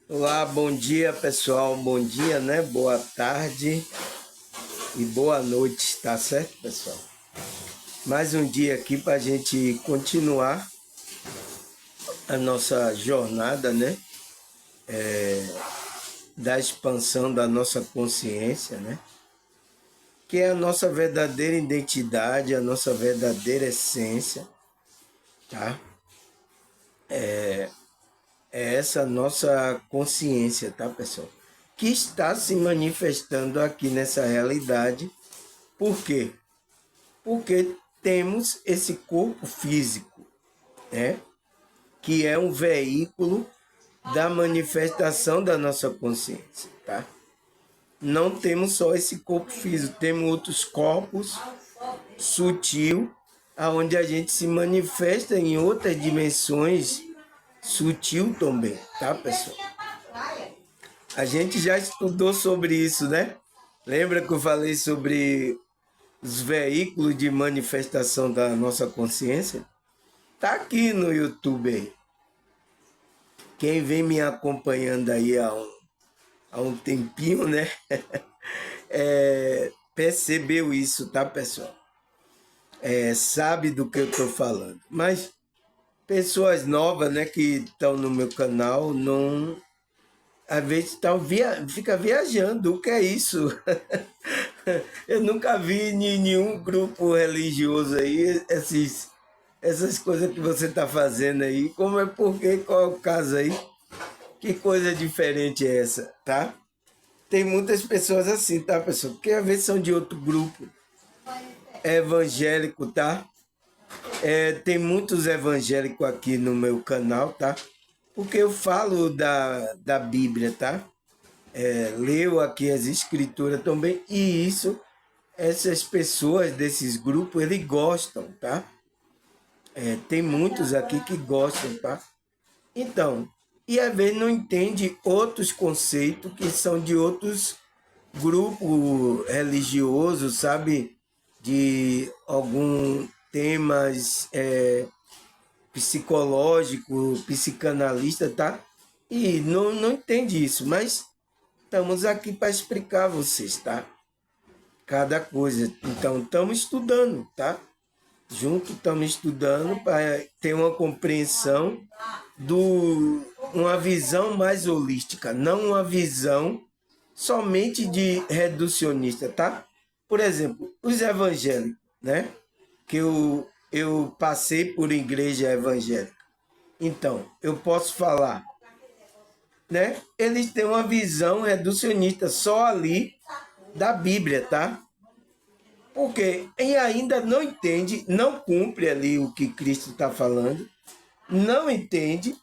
Olá, bom dia pessoal, bom dia, né? Boa tarde e boa noite, tá certo, pessoal? Mais um dia aqui para a gente continuar a nossa jornada, né? Da expansão da nossa consciência, né? Que é a nossa verdadeira identidade, a nossa verdadeira essência, tá? É essa nossa consciência, tá, pessoal? Que está se manifestando aqui nessa realidade. Por quê? Porque temos esse corpo físico, né? Que é um veículo da manifestação da nossa consciência, tá? Não temos só esse corpo físico, temos outros corpos sutil, aonde a gente se manifesta em outras dimensões sutil também, tá, pessoal? A gente já estudou sobre isso, né? Lembra que eu falei sobre os veículos de manifestação da nossa consciência? Tá aqui no YouTube aí. Quem vem me acompanhando aí há um tempinho, né? Percebeu isso, tá, pessoal? Sabe do que eu tô falando. Mas pessoas novas, né, que estão no meu canal, não. Às vezes fica viajando. O que é isso? Eu nunca vi em nenhum grupo religioso aí essas coisas que você está fazendo aí. Como é porque? Qual é o caso aí? Que coisa diferente é essa, tá? Tem muitas pessoas assim, tá, pessoal? Porque às vezes são de outro grupo evangélico, tá? Tem muitos evangélicos aqui no meu canal, tá? Porque eu falo da Bíblia, tá? Leio aqui as escrituras também, e isso, essas pessoas desses grupos, eles gostam, tá? Tem muitos aqui que gostam, tá? Então, e às vezes não entende outros conceitos que são de outros grupos religiosos, sabe? De algum temas psicológico, psicanalista, tá? E não entende isso, mas estamos aqui para explicar a vocês, tá? Cada coisa. Então, estamos estudando, tá? Junto estamos estudando para ter uma compreensão uma visão mais holística, não uma visão somente de reducionista, tá? Por exemplo, os evangélicos, né? Que eu passei por igreja evangélica. Então, eu posso falar, né? Eles têm uma visão reducionista só ali da Bíblia, tá? Porque e ainda não entende, não cumpre ali o que Cristo está falando, não entende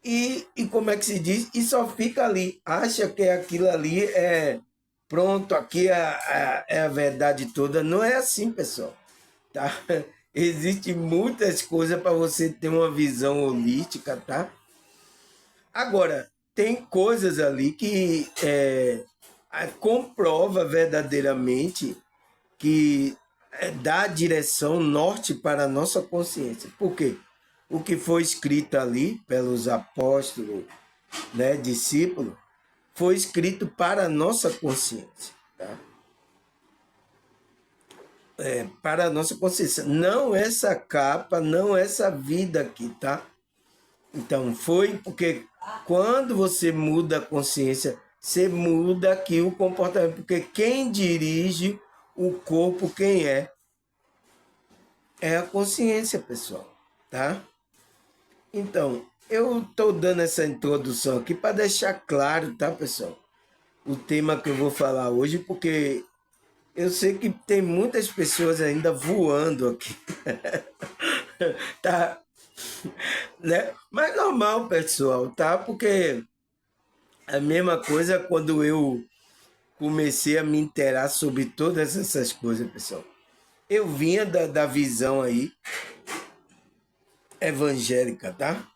e como é que se diz? E só fica ali, acha que aquilo ali é pronto, aqui é a verdade toda. Não é assim, pessoal, tá? Existem muitas coisas para você ter uma visão holística, tá? Agora, tem coisas ali que comprova verdadeiramente que dá direção norte para a nossa consciência. Por quê? O que foi escrito ali pelos apóstolos, né, discípulos, foi escrito para a nossa consciência. Tá? Para a nossa consciência. Não essa capa, não essa vida aqui, tá? Então, foi porque quando você muda a consciência, você muda aqui o comportamento. Porque quem dirige o corpo, quem é? É a consciência, pessoal, tá? Então, eu estou dando essa introdução aqui para deixar claro, tá, pessoal? O tema que eu vou falar hoje, porque eu sei que tem muitas pessoas ainda voando aqui, tá? Né? Mas normal, pessoal, tá? Porque a mesma coisa quando eu comecei a me interar sobre todas essas coisas, pessoal. Eu vinha da visão aí evangélica, tá?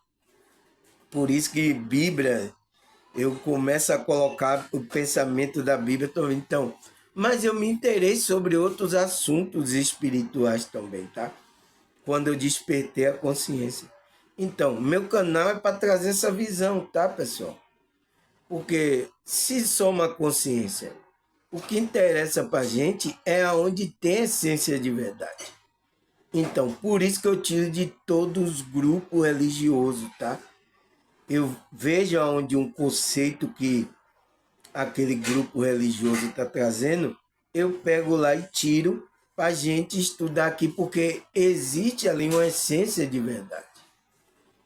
Por isso que Bíblia, eu começo a colocar o pensamento da Bíblia também. Então, mas eu me interessei sobre outros assuntos espirituais também, tá? Quando eu despertei a consciência. Então, meu canal é para trazer essa visão, tá, pessoal? Porque se soma a consciência, o que interessa para a gente é aonde tem essência de verdade. Então, por isso que eu tiro de todos os grupos religiosos, tá? Eu vejo onde um conceito que aquele grupo religioso está trazendo, eu pego lá e tiro para a gente estudar aqui, porque existe ali uma essência de verdade,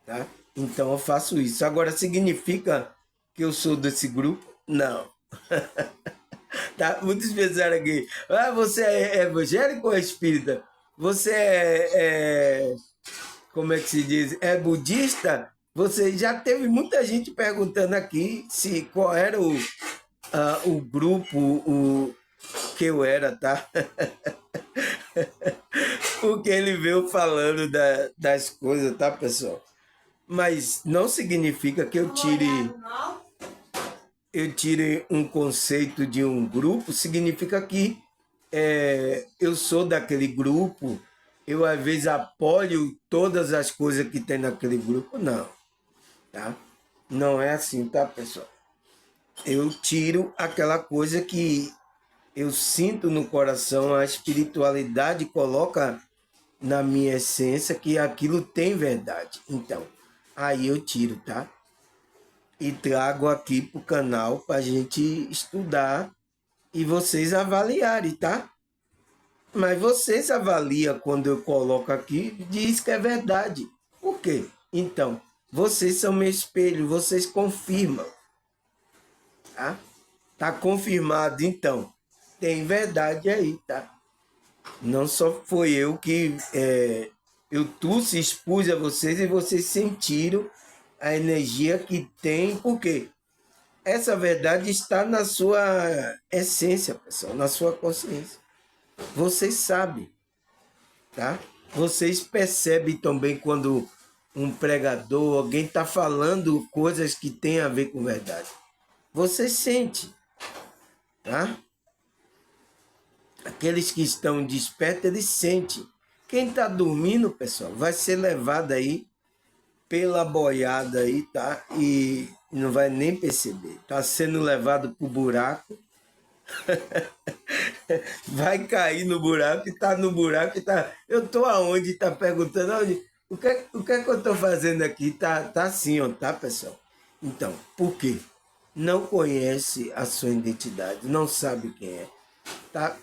tá? Então eu faço isso. Agora, significa que eu sou desse grupo? Não. Tá? Muitos pensaram aqui, você é evangélico ou é espírita? Você como é que se diz? É budista? Você já teve muita gente perguntando aqui se qual era o grupo que eu era, tá? Porque ele veio falando das coisas, tá, pessoal? Mas não significa que eu tire um conceito de um grupo, significa que eu sou daquele grupo, eu às vezes apoio todas as coisas que tem naquele grupo, não, tá? Não é assim, tá, pessoal? Eu tiro aquela coisa que eu sinto no coração, a espiritualidade coloca na minha essência que aquilo tem verdade. Então, aí eu tiro, tá? E trago aqui pro canal para a gente estudar e vocês avaliarem, tá? Mas vocês avaliam quando eu coloco aqui, diz que é verdade. Por quê? Então, vocês são meu espelho, vocês confirmam, tá? Tá confirmado, então. Tem verdade aí, tá? Não só foi eu que eu trouxe, expus a vocês e vocês sentiram a energia que tem, porque essa verdade está na sua essência, pessoal, na sua consciência. Vocês sabem, tá? Vocês percebem também quando um pregador, alguém está falando coisas que têm a ver com verdade. Você sente, tá? Aqueles que estão despertos, eles sentem. Quem está dormindo, pessoal, vai ser levado aí pela boiada aí, tá? E não vai nem perceber. Está sendo levado para o buraco. Vai cair no buraco e está no buraco e tá. Eu estou aonde? Está perguntando onde? O que eu estou fazendo aqui? Tá assim, ó, tá, pessoal? Então, por quê? Não conhece a sua identidade, não sabe quem é.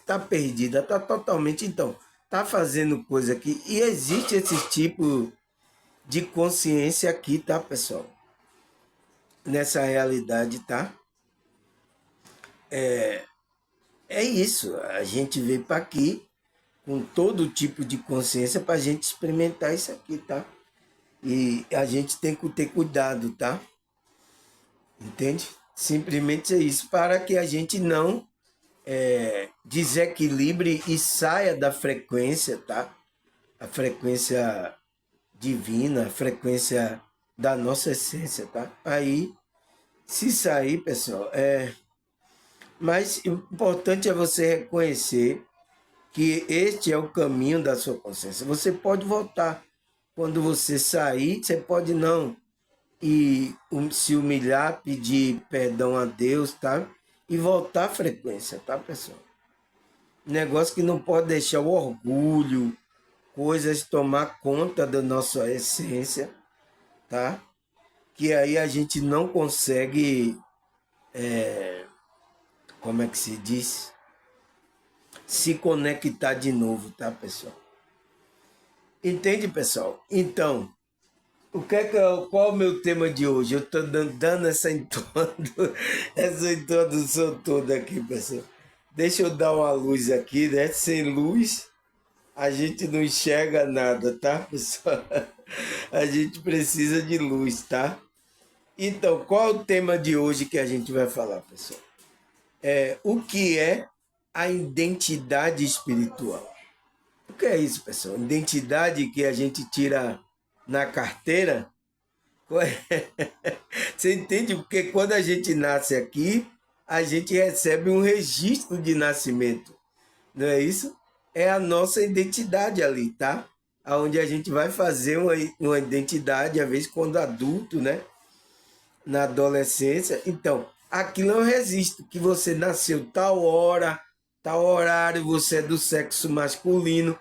Tá perdida, tá totalmente. Então, tá fazendo coisa aqui. E existe esse tipo de consciência aqui, tá, pessoal? Nessa realidade, tá? É isso. A gente veio para aqui com todo tipo de consciência para a gente experimentar isso aqui, tá? E a gente tem que ter cuidado, tá? Entende? Simplesmente é isso, para que a gente não desequilibre e saia da frequência, tá? A frequência divina, a frequência da nossa essência, tá? Aí, se sair, pessoal, mas o importante é você reconhecer que este é o caminho da sua consciência. Você pode voltar. Quando você sair, você pode não e se humilhar, pedir perdão a Deus, tá? E voltar à frequência, tá, pessoal? Negócio que não pode deixar o orgulho, coisas tomar conta da nossa essência, tá? Que aí a gente não consegue, como é que se diz? Se conectar de novo, tá, pessoal? Entende, pessoal? Então, qual é o meu tema de hoje? Eu estou dando essa introdução toda aqui, pessoal. Deixa eu dar uma luz aqui, né? Sem luz, a gente não enxerga nada, tá, pessoal? A gente precisa de luz, tá? Então, qual é o tema de hoje que a gente vai falar, pessoal? O que é a identidade espiritual? O que é isso, pessoal? Identidade que a gente tira na carteira? Você entende? Porque quando a gente nasce aqui, a gente recebe um registro de nascimento. Não é isso? É a nossa identidade ali, tá? Onde a gente vai fazer uma identidade, às vezes quando adulto, né? Na adolescência. Então, aquilo é um registro, que você nasceu tal hora, tal horário, você é do sexo masculino.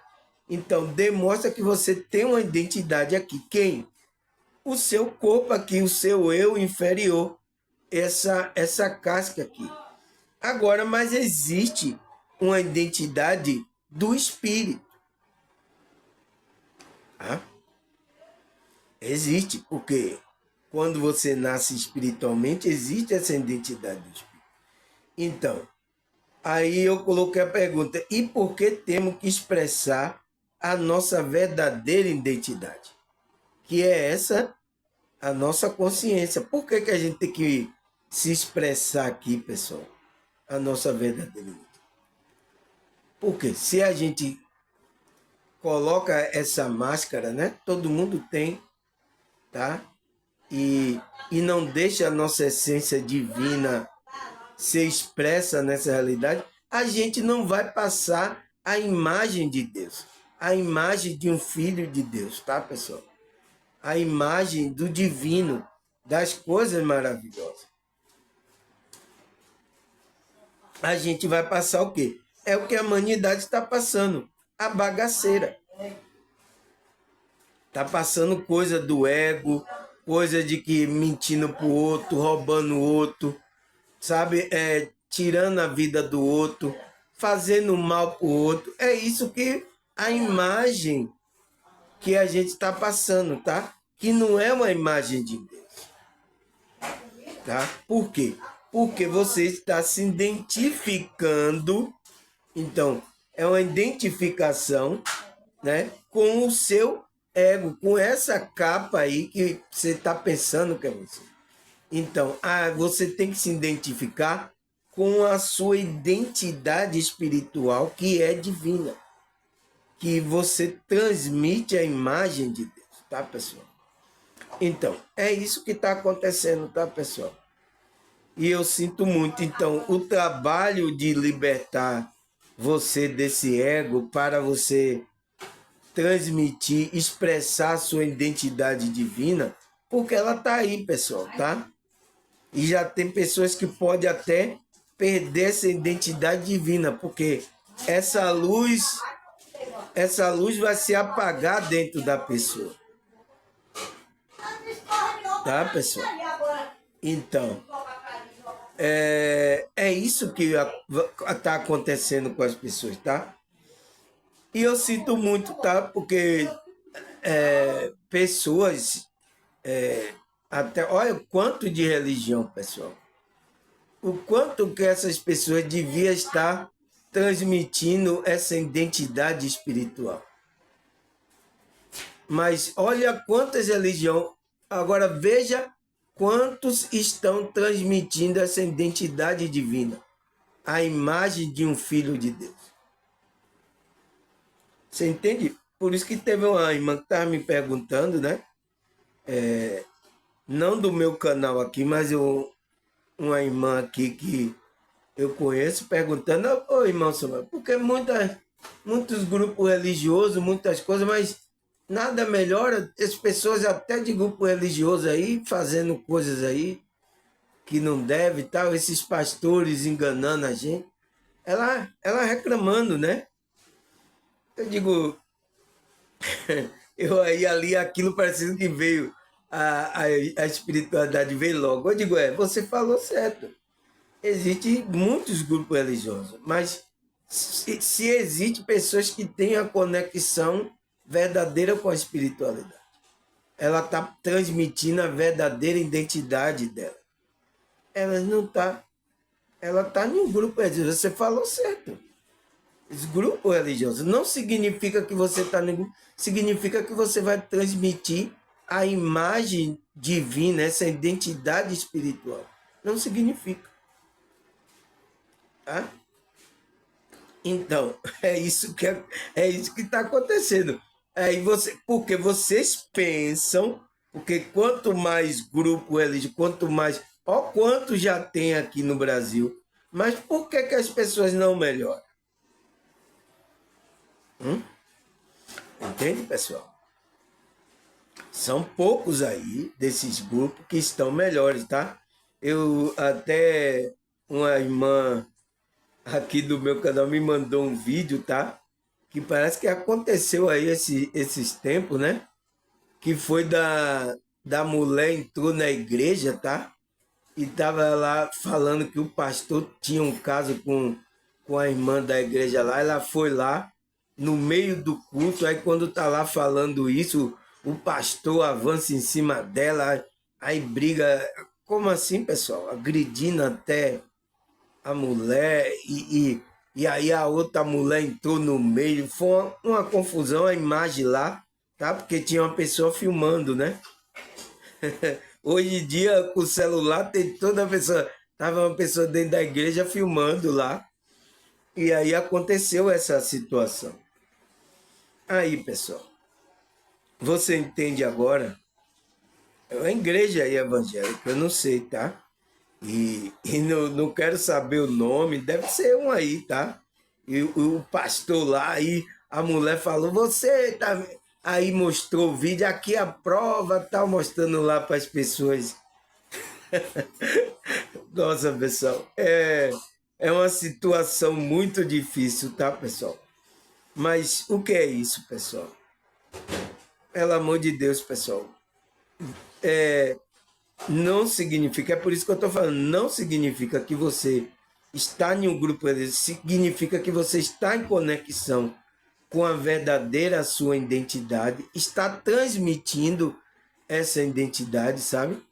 Então, demonstra que você tem uma identidade aqui. Quem? O seu corpo aqui, o seu eu inferior, essa casca aqui. Agora, mas existe uma identidade do espírito. Tá? Existe, porque quando você nasce espiritualmente, existe essa identidade do espírito. Então, aí eu coloquei a pergunta: e por que temos que expressar a nossa verdadeira identidade? Que é essa, a nossa consciência. Por que a gente tem que se expressar aqui, pessoal? A nossa verdadeira identidade. Porque se a gente coloca essa máscara, né? Todo mundo tem, tá? E não deixa a nossa essência divina ser expressa nessa realidade, a gente não vai passar a imagem de Deus, a imagem de um filho de Deus, tá, pessoal? A imagem do divino, das coisas maravilhosas. A gente vai passar o quê? É o que a humanidade está passando, a bagaceira. Está passando coisa do ego, coisa de que mentindo pro outro, roubando o outro, sabe? Tirando a vida do outro, fazendo mal pro outro. É isso que a imagem que a gente está passando, tá? Que não é uma imagem de Deus, tá? Por quê? Porque você está se identificando. Então, é uma identificação, né, com o seu ego, com essa capa aí que você está pensando que é você. Então, você tem que se identificar com a sua identidade espiritual, que é divina, que você transmite a imagem de Deus, tá, pessoal? Então, é isso que está acontecendo, tá, pessoal? E eu sinto muito. Então, o trabalho de libertar você desse ego para você transmitir, expressar sua identidade divina, porque ela tá aí, pessoal, tá? E já tem pessoas que podem até perder essa identidade divina, porque essa luz, essa luz vai se apagar dentro da pessoa. Tá, pessoal? Então, é isso que está acontecendo com as pessoas, tá? E eu sinto muito, tá? Porque pessoas, até, olha o quanto de religião, pessoal. O quanto que essas pessoas deviam estar transmitindo essa identidade espiritual. Mas olha quantas religiões. Agora veja quantos estão transmitindo essa identidade divina, a imagem de um filho de Deus. Você entende? Por isso que teve uma irmã que estava me perguntando, né? Não do meu canal aqui, mas uma irmã aqui que eu conheço perguntando: ô irmão Samuel, porque muitos grupos religiosos, muitas coisas, mas nada melhora as pessoas até de grupo religioso aí, fazendo coisas aí que não deve e tal, esses pastores enganando a gente. Ela reclamando, né? Eu digo, eu aí ali, aquilo parecendo que veio, a espiritualidade veio logo. Eu digo, você falou certo. Existem muitos grupos religiosos, mas se existe pessoas que têm a conexão verdadeira com a espiritualidade, ela está transmitindo a verdadeira identidade dela. Ela não está. Ela está em um grupo religioso. Você falou certo. Esse grupo religioso não significa que você está no grupo, significa que você vai transmitir a imagem divina, essa identidade espiritual. Não significa. Tá? Então, é isso que está acontecendo. Aí porque vocês pensam, porque quanto mais grupo religioso, quanto mais. Ó, quanto já tem aqui no Brasil. Mas por que as pessoas não melhoram? Entende, pessoal? São poucos aí desses grupos que estão melhores, tá? Eu até uma irmã aqui do meu canal me mandou um vídeo, tá? Que parece que aconteceu aí esses tempos, né? Que foi da mulher entrou na igreja, tá? E tava lá falando que o pastor tinha um caso com a irmã da igreja lá. Ela foi lá no meio do culto, aí quando tá lá falando isso, o pastor avança em cima dela, aí briga. Como assim, pessoal? Agredindo até a mulher e aí a outra mulher entrou no meio. Foi uma confusão a imagem lá, tá? Porque tinha uma pessoa filmando, né? Hoje em dia, com o celular, tem toda a pessoa. Tava uma pessoa dentro da igreja filmando lá. E aí aconteceu essa situação. Aí, pessoal, você entende agora? É uma igreja aí evangélica, eu não sei, tá? E não quero saber o nome, deve ser um aí, tá? E o pastor lá, aí a mulher falou, você tá. Aí mostrou o vídeo, aqui a prova, tal, mostrando lá para as pessoas. Nossa, pessoal, é uma situação muito difícil, tá, pessoal? Mas o que é isso, pessoal? Pelo amor de Deus, pessoal. Não significa, é por isso que eu estou falando, não significa que você está em um grupo, significa que você está em conexão com a verdadeira sua identidade, está transmitindo essa identidade, sabe?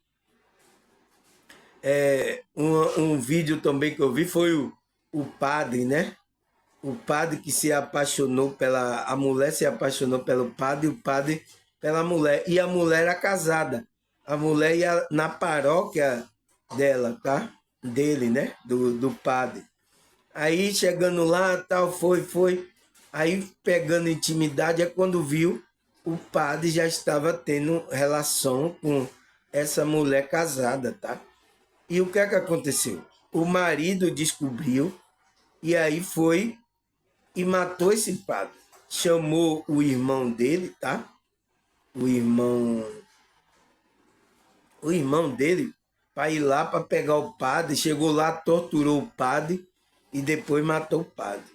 Um vídeo também que eu vi foi o padre, né? O padre que se apaixonou pela. A mulher se apaixonou pelo padre e o padre pela mulher. E a mulher era casada. A mulher ia na paróquia dela, tá? Dele, né? Do padre. Aí chegando lá, tal, foi. Aí pegando intimidade, é quando viu o padre já estava tendo relação com essa mulher casada, tá? E o que é que aconteceu? O marido descobriu e aí foi e matou esse padre. Chamou o irmão dele, tá? O irmão dele para ir lá para pegar o padre. Chegou lá, torturou o padre e depois matou o padre.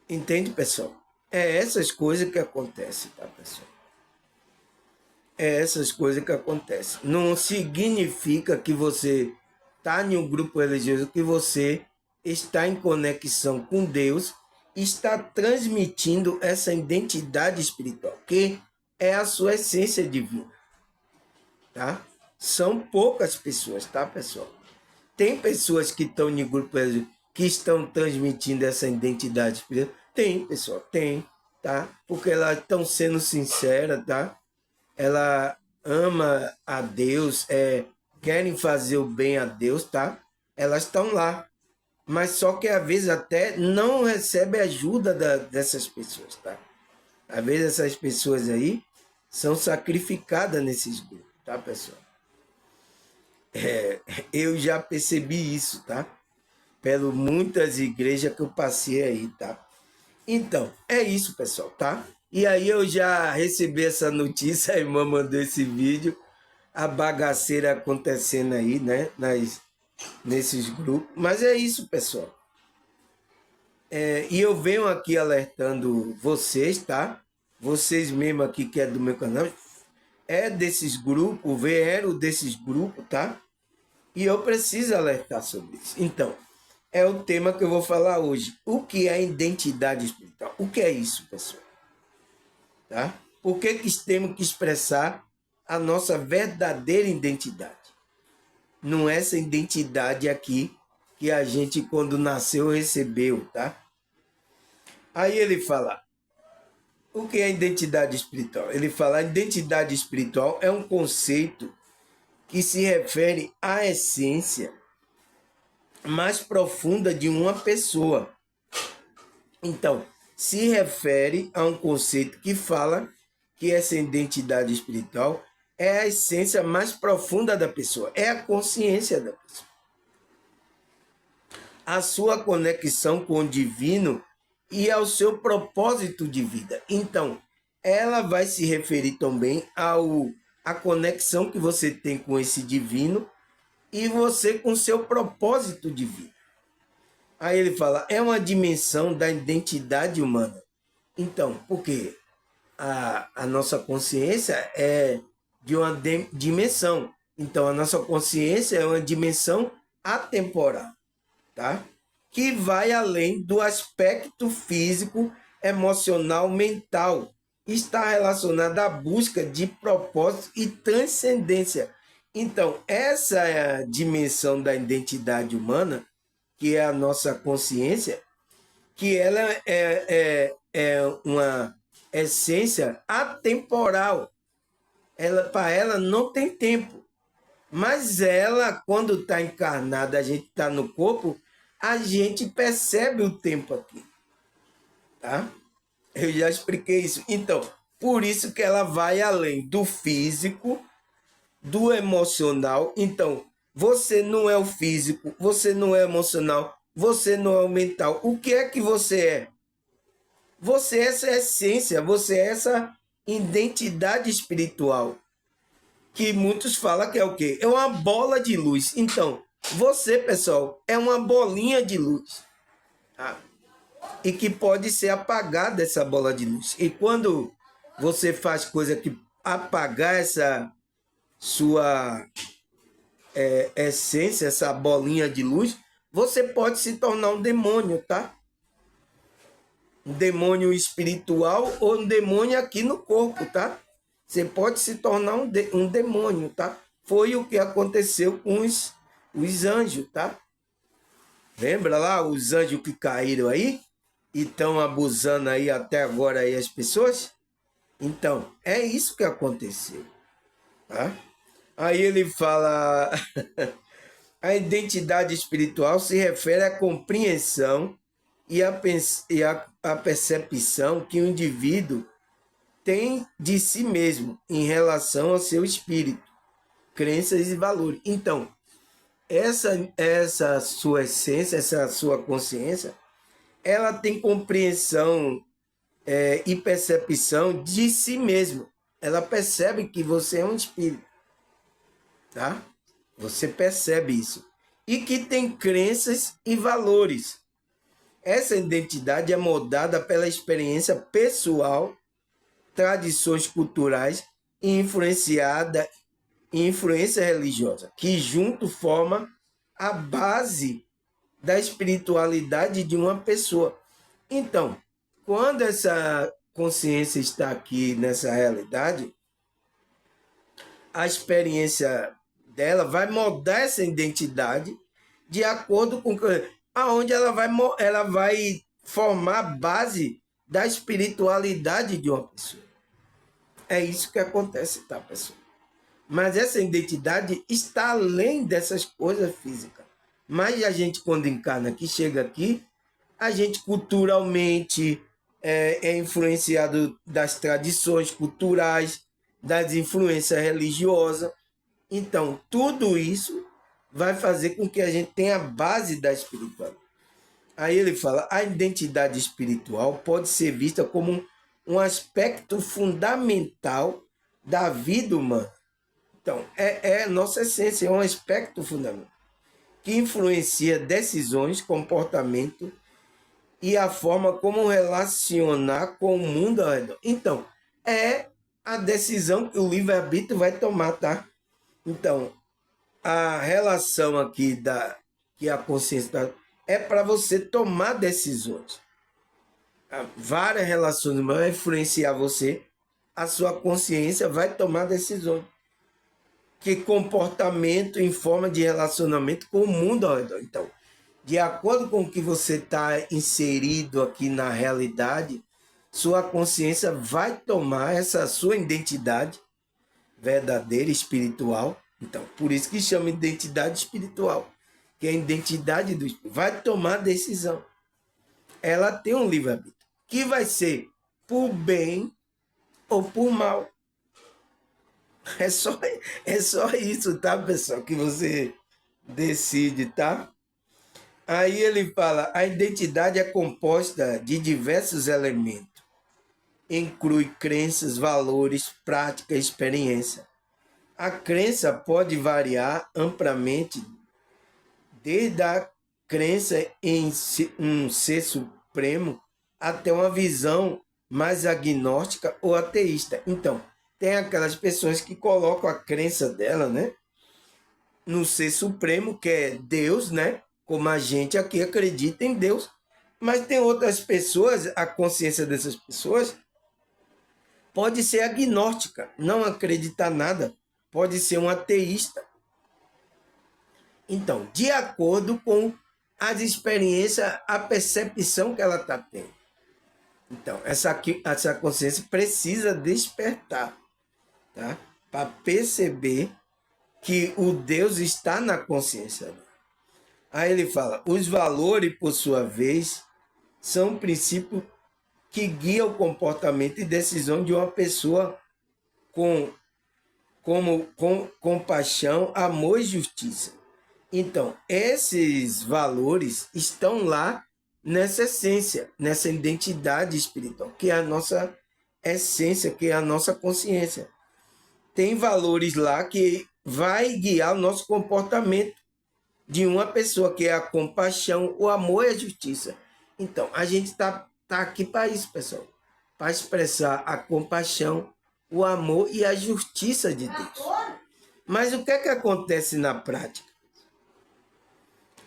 Entende, pessoal? É essas coisas que acontecem, tá, pessoal? É essas coisas que acontecem. Não significa que você está em um grupo religioso, que você está em conexão com Deus, está transmitindo essa identidade espiritual, que é a sua essência divina, tá? São poucas pessoas, tá, pessoal? Tem pessoas que estão em grupo religioso que estão transmitindo essa identidade espiritual? Tem, pessoal, tem, tá? Porque elas estão sendo sinceras, tá? Ela ama a Deus, querem fazer o bem a Deus, tá? Elas estão lá. Mas só que às vezes até não recebe ajuda dessas pessoas, tá? Às vezes essas pessoas aí são sacrificadas nesses grupos, tá, pessoal? Eu já percebi isso, tá? Pelo muitas igrejas que eu passei aí, tá? Então, é isso, pessoal, tá? E aí eu já recebi essa notícia, a irmã mandou esse vídeo, a bagaceira acontecendo aí, né? Nesses grupos. Mas é isso, pessoal. E eu venho aqui alertando vocês, tá? Vocês mesmo aqui que é do meu canal, é desses grupos, vieram desses grupos, tá? E eu preciso alertar sobre isso. Então, é o tema que eu vou falar hoje. O que é identidade espiritual? O que é isso, pessoal? Tá? Por que temos que expressar a nossa verdadeira identidade? Não é essa identidade aqui que a gente, quando nasceu, recebeu, tá? Aí ele fala, o que é identidade espiritual? Ele fala, a identidade espiritual é um conceito que se refere à essência mais profunda de uma pessoa. Então, se refere a um conceito que fala que essa identidade espiritual é a essência mais profunda da pessoa, é a consciência da pessoa. A sua conexão com o divino e ao seu propósito de vida. Então, ela vai se referir também a conexão que você tem com esse divino e você com seu propósito divino. Aí ele fala, é uma dimensão da identidade humana. Então, por quê? A nossa consciência é de uma dimensão. Então, a nossa consciência é uma dimensão atemporal, tá? Que vai além do aspecto físico, emocional, mental. Está relacionada à busca de propósito e transcendência. Então, essa é a dimensão da identidade humana, que é a nossa consciência, que ela é uma essência atemporal. Para ela não tem tempo. Mas ela, quando está encarnada, a gente está no corpo, a gente percebe o tempo aqui. Tá? Eu já expliquei isso. Então, por isso que ela vai além do físico, do emocional. Então, você não é o físico, você não é emocional, você não é o mental. O que é que você é? Você é essa essência, você é essa identidade espiritual. Que muitos falam que é o quê? É uma bola de luz. Então, você, pessoal, é uma bolinha de luz. Tá? E que pode ser apagada essa bola de luz. E quando você faz coisa que apagar essa sua essência, essa bolinha de luz, você pode se tornar um demônio, tá? Um demônio espiritual ou um demônio aqui no corpo, tá? Você pode se tornar um demônio, tá? Foi o que aconteceu com os anjos, tá? Lembra lá os anjos que caíram aí? E estão abusando aí até agora aí as pessoas? Então, é isso que aconteceu, tá? Aí ele fala... A identidade espiritual se refere à compreensão e à percepção que o indivíduo tem de si mesmo em relação ao seu espírito, crenças e valores. Então, essa sua essência, essa sua consciência, ela tem compreensão e percepção de si mesmo. Ela percebe que você é um espírito, tá? Você percebe isso. E que tem crenças e valores. Essa identidade é moldada pela experiência pessoal, tradições culturais e influência religiosa, que junto forma a base da espiritualidade de uma pessoa. Então, quando essa consciência está aqui nessa realidade, a experiência dela vai moldar essa identidade de acordo com aonde ela vai formar a base da espiritualidade de uma pessoa. É isso que acontece, tá, pessoal? Mas essa identidade está além dessas coisas físicas. Mas a gente, quando encarna aqui, chega aqui, a gente culturalmente é influenciado das tradições culturais, das influências religiosas. Então, tudo isso vai fazer com que a gente tenha a base da espiritualidade. Aí ele fala, a identidade espiritual pode ser vista como um aspecto fundamental da vida humana. Então, é nossa essência, é um aspecto fundamental que influencia decisões, comportamento e a forma como relacionar com o mundo ao redor. Então, é a decisão que o livre-arbítrio vai tomar, tá? Então, a relação aqui que a consciência é para você tomar decisões. Várias relações vão influenciar você, a sua consciência vai tomar decisões. Que comportamento em forma de relacionamento com o mundo ao redor. Então, de acordo com o que você está inserido aqui na realidade, sua consciência vai tomar essa sua identidade verdadeira, espiritual. Então, por isso que chama identidade espiritual, que é a identidade do espírito. Vai tomar decisão. Ela tem um livre-arbítrio, que vai ser por bem ou por mal. É só isso, tá, pessoal? Que você decide, tá? Aí ele fala, a identidade é composta de diversos elementos. Inclui crenças, valores, prática, experiência. A crença pode variar amplamente, desde a crença em um ser supremo até uma visão mais agnóstica ou ateísta. Então, tem aquelas pessoas que colocam a crença dela, né, no ser supremo, que é Deus, né, como a gente aqui acredita em Deus. Mas tem outras pessoas, a consciência dessas pessoas pode ser agnóstica, não acreditar nada, pode ser um ateísta. Então, de acordo com as experiências, a percepção que ela está tendo. Então, essa consciência precisa despertar, tá? Para perceber que o Deus está na consciência dela. Aí ele fala, os valores, por sua vez, são princípios que guiam o comportamento e decisão de uma pessoa com compaixão, amor e justiça. Então, esses valores estão lá nessa essência, nessa identidade espiritual, que é a nossa essência, que é a nossa consciência. Tem valores lá que vai guiar o nosso comportamento de uma pessoa, que é a compaixão, o amor e a justiça. Então, a gente está aqui para isso, pessoal, para expressar a compaixão, o amor e a justiça de Deus. Mas o que é que acontece na prática?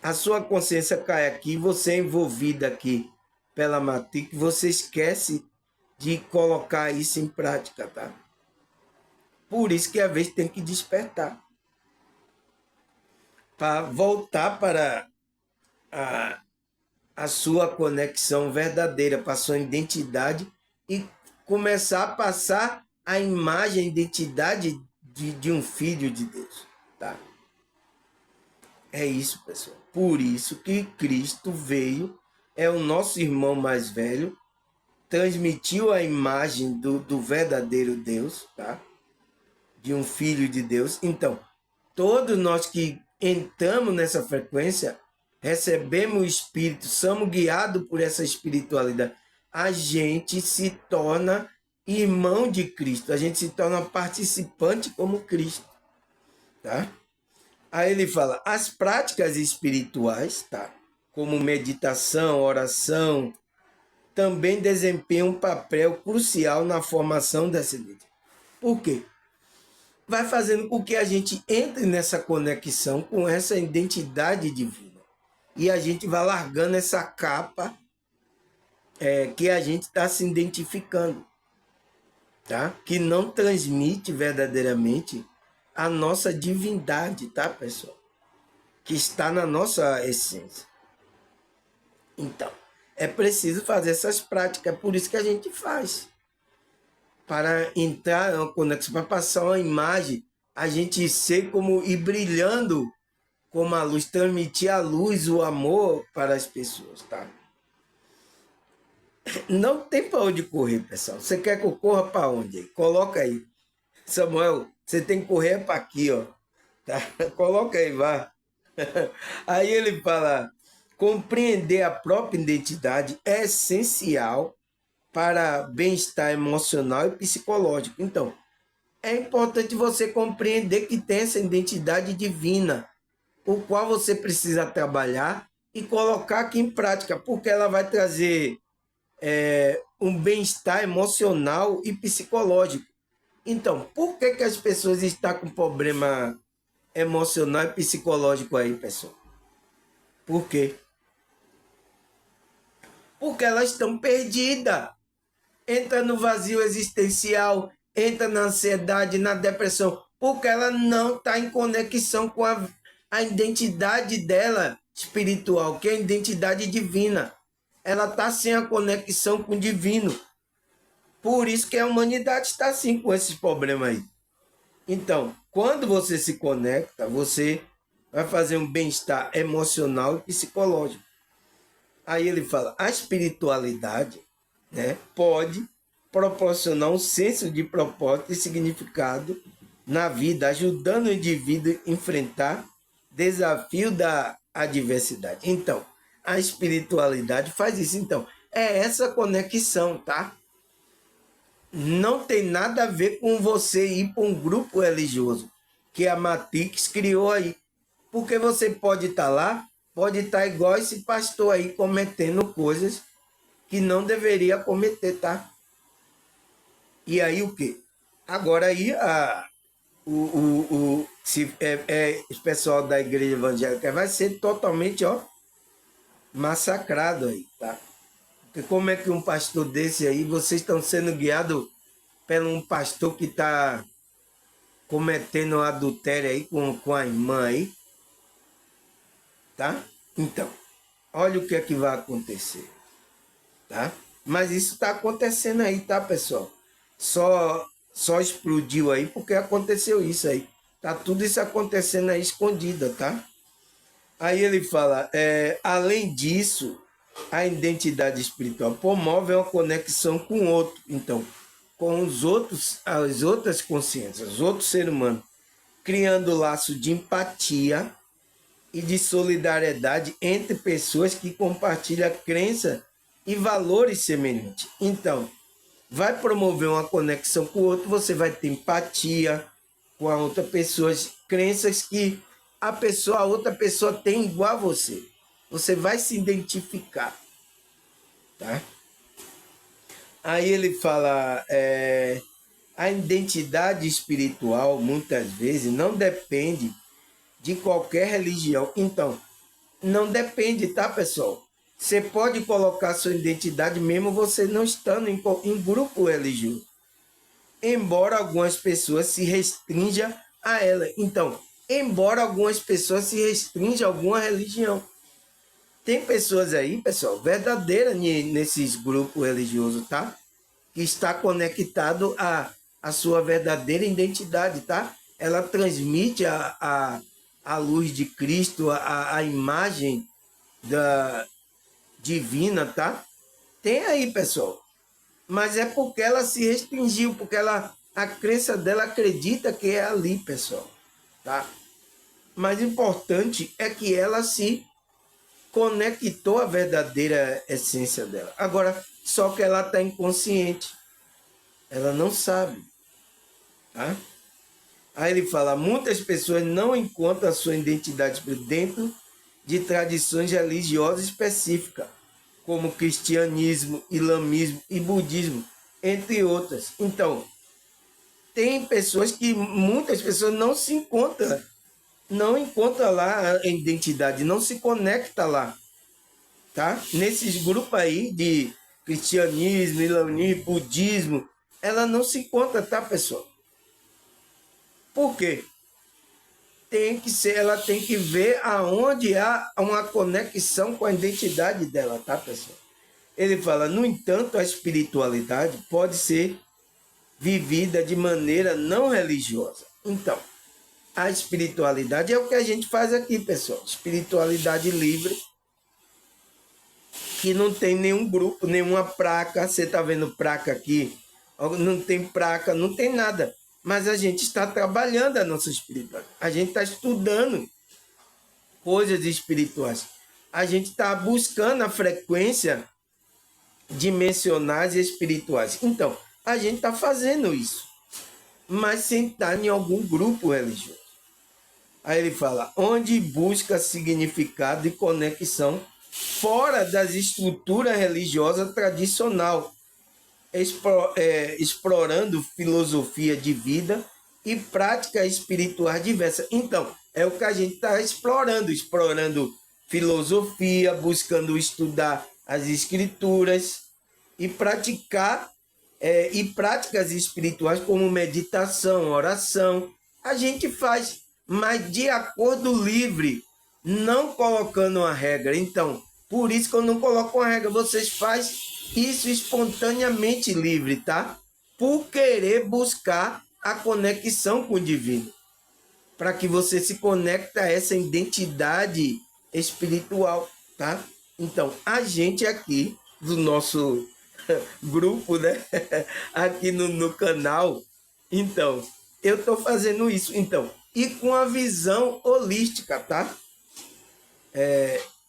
A sua consciência cai aqui, você é envolvido aqui pela matrix, você esquece de colocar isso em prática, tá? Por isso que às vezes tem que despertar. Para voltar para a sua conexão verdadeira, para a sua identidade e começar a passar a imagem, a identidade de um filho de Deus, tá? É isso, pessoal. Por isso que Cristo veio, é o nosso irmão mais velho, transmitiu a imagem do verdadeiro Deus, tá? De um filho de Deus. Então, todos nós que entramos nessa frequência, recebemos o Espírito, somos guiados por essa espiritualidade, a gente se torna irmão de Cristo, a gente se torna participante como Cristo, tá? Aí ele fala, as práticas espirituais, tá? Como meditação, oração, também desempenham um papel crucial na formação dessa identidade. Por quê? Vai fazendo com que a gente entre nessa conexão com essa identidade divina. E a gente vai largando essa capa que a gente está se identificando, tá? Que não transmite verdadeiramente a nossa divindade, tá, pessoal? Que está na nossa essência. Então, é preciso fazer essas práticas, é por isso que a gente faz. Para entrar na conexão, para passar uma imagem, a gente ser como e brilhando como a luz, transmitir a luz, o amor para as pessoas, tá? Não tem para onde correr, pessoal. Você quer que eu corra para onde? Coloca aí. Samuel, você tem que correr para aqui, ó. Tá? Coloca aí, vá. Aí ele fala, compreender a própria identidade é essencial para bem-estar emocional e psicológico. Então, é importante você compreender que tem essa identidade divina, o qual você precisa trabalhar e colocar aqui em prática, porque ela vai trazer um bem-estar emocional e psicológico. Então, por que as pessoas estão com problema emocional e psicológico aí, pessoal? Por quê? Porque elas estão perdidas. Entra no vazio existencial, entra na ansiedade, na depressão, porque ela não está em conexão com a identidade dela espiritual, que é a identidade divina. Ela está sem a conexão com o divino. Por isso que a humanidade está assim com esses problemas aí. Então, quando você se conecta, você vai fazer um bem-estar emocional e psicológico. Aí ele fala, a espiritualidade, né, pode proporcionar um senso de propósito e significado na vida, ajudando o indivíduo a enfrentar desafio da adversidade. Então, a espiritualidade faz isso. Então, é essa conexão, tá? Não tem nada a ver com você ir para um grupo religioso. que a Matrix criou aí. Porque você pode estar lá, pode estar igual esse pastor aí, cometendo coisas que não deveria cometer, tá? E aí o quê? Agora aí se o pessoal da igreja evangélica vai ser totalmente, ó, massacrado aí, tá? Porque como é que um pastor desse aí, vocês estão sendo guiados por um pastor que está cometendo adultério aí com a irmã aí, tá? Então, olha o que é que vai acontecer, tá? Mas isso está acontecendo aí, tá, pessoal? Só explodiu aí porque aconteceu isso aí. Tá tudo isso acontecendo aí escondida, tá? Aí ele fala, além disso, a identidade espiritual promove uma conexão com o outro. Então, com os outros, as outras consciências, os outros seres humanos, criando laço de empatia e de solidariedade entre pessoas que compartilham crença e valores semelhantes. Então, vai promover uma conexão com o outro, você vai ter empatia com a outra pessoa, crenças que a outra pessoa tem igual a você. Você vai se identificar, tá? Aí ele fala, a identidade espiritual, muitas vezes, não depende de qualquer religião. Então, não depende, tá, pessoal? Você pode colocar sua identidade mesmo você não estando em grupo religioso. Embora algumas pessoas se restringam a ela. Então, embora algumas pessoas se restringam a alguma religião. Tem pessoas aí, pessoal, verdadeiras nesses grupos religiosos, tá? Que está conectado à sua verdadeira identidade, tá? Ela transmite a luz de Cristo, a imagem da divina, tá? Tem aí, pessoal. Mas é porque ela se restringiu, porque a crença dela acredita que é ali, pessoal, tá? Mas importante é que ela se conectou à verdadeira essência dela. Agora, só que ela está inconsciente. Ela não sabe, tá? Aí ele fala, muitas pessoas não encontram a sua identidade dentro de tradições religiosas específicas, como cristianismo, islamismo e budismo, entre outras. Então, tem pessoas que muitas pessoas não se encontram, não encontra lá a identidade, não se conecta lá, tá? Nesses grupos aí de cristianismo, islamismo, budismo, ela não se encontra, tá, pessoal? Por quê? Ela tem que ver aonde há uma conexão com a identidade dela, tá, pessoal? Ele fala, no entanto, a espiritualidade pode ser vivida de maneira não religiosa. Então, a espiritualidade é o que a gente faz aqui, pessoal. Espiritualidade livre, que não tem nenhum grupo, nenhuma placa. Você está vendo placa aqui? Não tem placa, não tem nada. Mas a gente está trabalhando a nossa espiritualidade. A gente está estudando coisas espirituais. A gente está buscando a frequência dimensionais e espirituais. Então, a gente está fazendo isso, mas sem estar em algum grupo religioso. Aí ele fala, onde busca significado e conexão fora das estruturas religiosas tradicional, explorando filosofia de vida e práticas espirituais diversas. Então, é o que a gente está explorando filosofia, buscando estudar as escrituras e praticar e práticas espirituais como meditação, oração. A gente faz, mas de acordo livre, não colocando uma regra. Então, por isso que eu não coloco uma regra. Vocês fazem isso espontaneamente livre, tá? Por querer buscar a conexão com o divino. Para que você se conecte a essa identidade espiritual, tá? Então, a gente aqui, do nosso grupo, né? Aqui no canal, então, eu estou fazendo isso. Então, e com a visão holística, tá?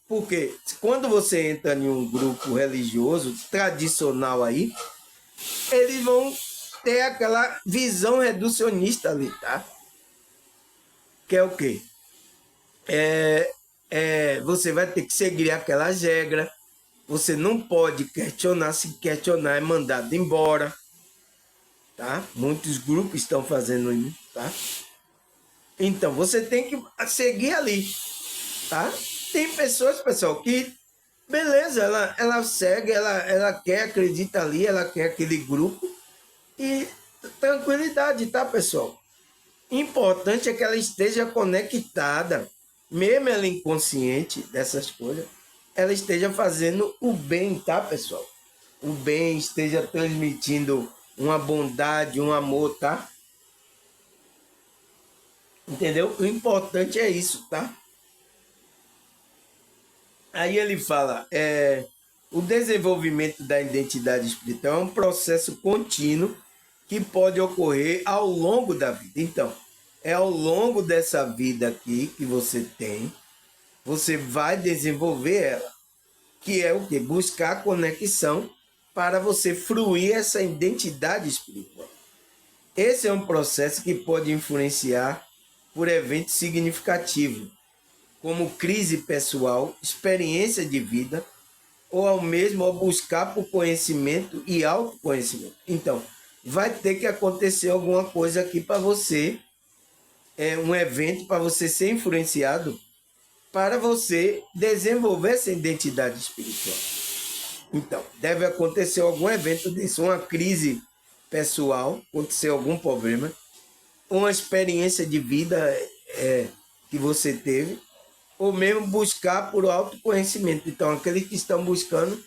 Porque quando você entra em um grupo religioso tradicional aí, eles vão ter aquela visão reducionista ali, tá? que é o quê? Você vai ter que seguir aquelas regras, você não pode questionar, se questionar é mandado embora, tá? Muitos grupos estão fazendo isso, tá? Então, você tem que seguir ali, tá? Tem pessoas, pessoal, que, beleza, ela segue, ela quer, acredita ali, ela quer aquele grupo, e tranquilidade, tá, pessoal? Importante é que ela esteja conectada, mesmo ela inconsciente dessas coisas, ela esteja fazendo o bem, tá, pessoal? O bem, esteja transmitindo uma bondade, um amor, tá? Entendeu? O importante é isso, tá? Aí ele fala, o desenvolvimento da identidade espiritual é um processo contínuo que pode ocorrer ao longo da vida. Então, é ao longo dessa vida aqui que você tem, você vai desenvolver ela, que é o quê? Buscar conexão para você fruir essa identidade espiritual. Esse é um processo que pode influenciar por eventos significativos, como crise pessoal, experiência de vida, ou ao mesmo ao buscar por conhecimento e autoconhecimento. Então, vai ter que acontecer alguma coisa aqui para você, um evento para você ser influenciado, para você desenvolver essa identidade espiritual. Então, deve acontecer algum evento desse, uma crise pessoal, acontecer algum problema, uma experiência de vida que você teve, ou mesmo buscar por autoconhecimento. Então, aqueles que estão buscando,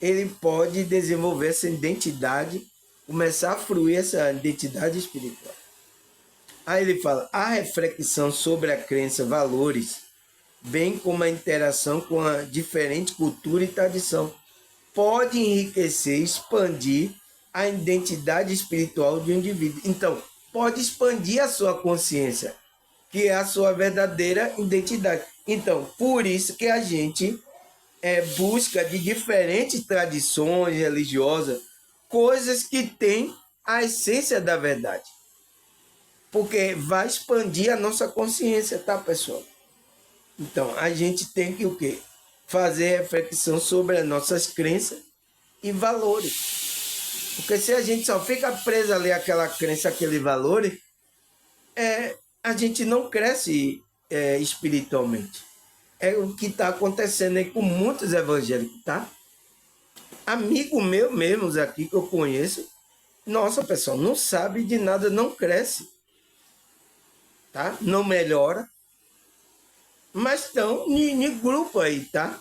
ele pode desenvolver essa identidade, começar a fruir essa identidade espiritual. Aí ele fala, a reflexão sobre a crença, valores, bem como a interação com a diferente cultura e tradição, pode enriquecer, expandir a identidade espiritual de um indivíduo. Então, pode expandir a sua consciência, que é a sua verdadeira identidade. Então, por isso que a gente busca de diferentes tradições religiosas, coisas que têm a essência da verdade. Porque vai expandir a nossa consciência, tá, pessoal? Então, a gente tem que o quê? Fazer reflexão sobre as nossas crenças e valores. Porque se a gente só fica preso ali àquela crença, aquele valor, a gente não cresce espiritualmente. É o que está acontecendo aí com muitos evangélicos, tá? Amigo meu mesmo aqui que eu conheço, nossa, pessoal, não sabe de nada, não cresce, tá? Não melhora, mas estão em grupo aí, tá?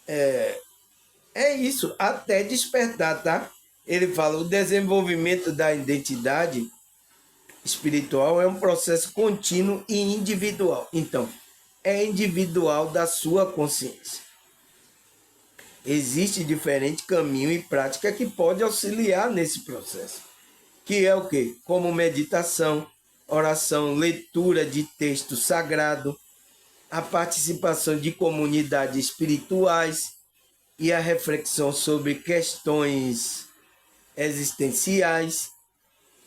É isso, até despertar, tá? Ele fala, o desenvolvimento da identidade espiritual é um processo contínuo e individual. Então, é individual da sua consciência. Existe diferente caminho e prática que pode auxiliar nesse processo. Que é o quê? Como meditação, oração, leitura de texto sagrado, a participação de comunidades espirituais e a reflexão sobre questões existenciais.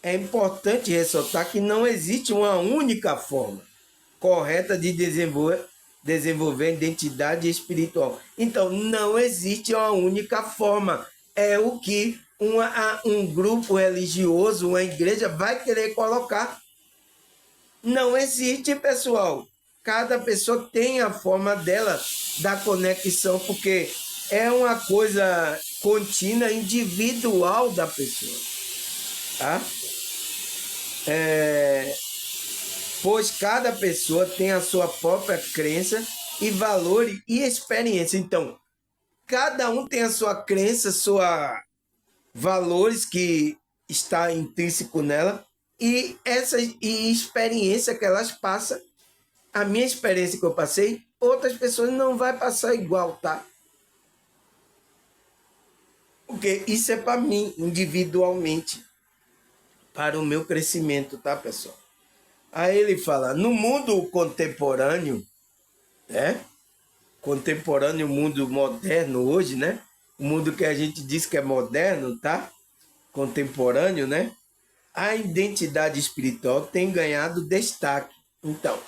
É importante ressaltar que não existe uma única forma correta de desenvolver a identidade espiritual. Então, não existe uma única forma. É o que um grupo religioso, uma igreja vai querer colocar. Não existe, pessoal. Cada pessoa tem a forma dela da conexão, porque é uma coisa contínua, individual da pessoa. Tá? Pois cada pessoa tem a sua própria crença e valor e experiência. Então, cada um tem a sua crença, seus valores que está intrínseco nela e essa experiência que elas passam. A minha experiência que eu passei, outras pessoas não vai passar igual, tá? Porque isso é para mim, individualmente, para o meu crescimento, tá, pessoal? Aí ele fala, no mundo contemporâneo, né? Contemporâneo, mundo moderno hoje, né? O mundo que a gente diz que é moderno, tá? Contemporâneo, né? A identidade espiritual tem ganhado destaque Então,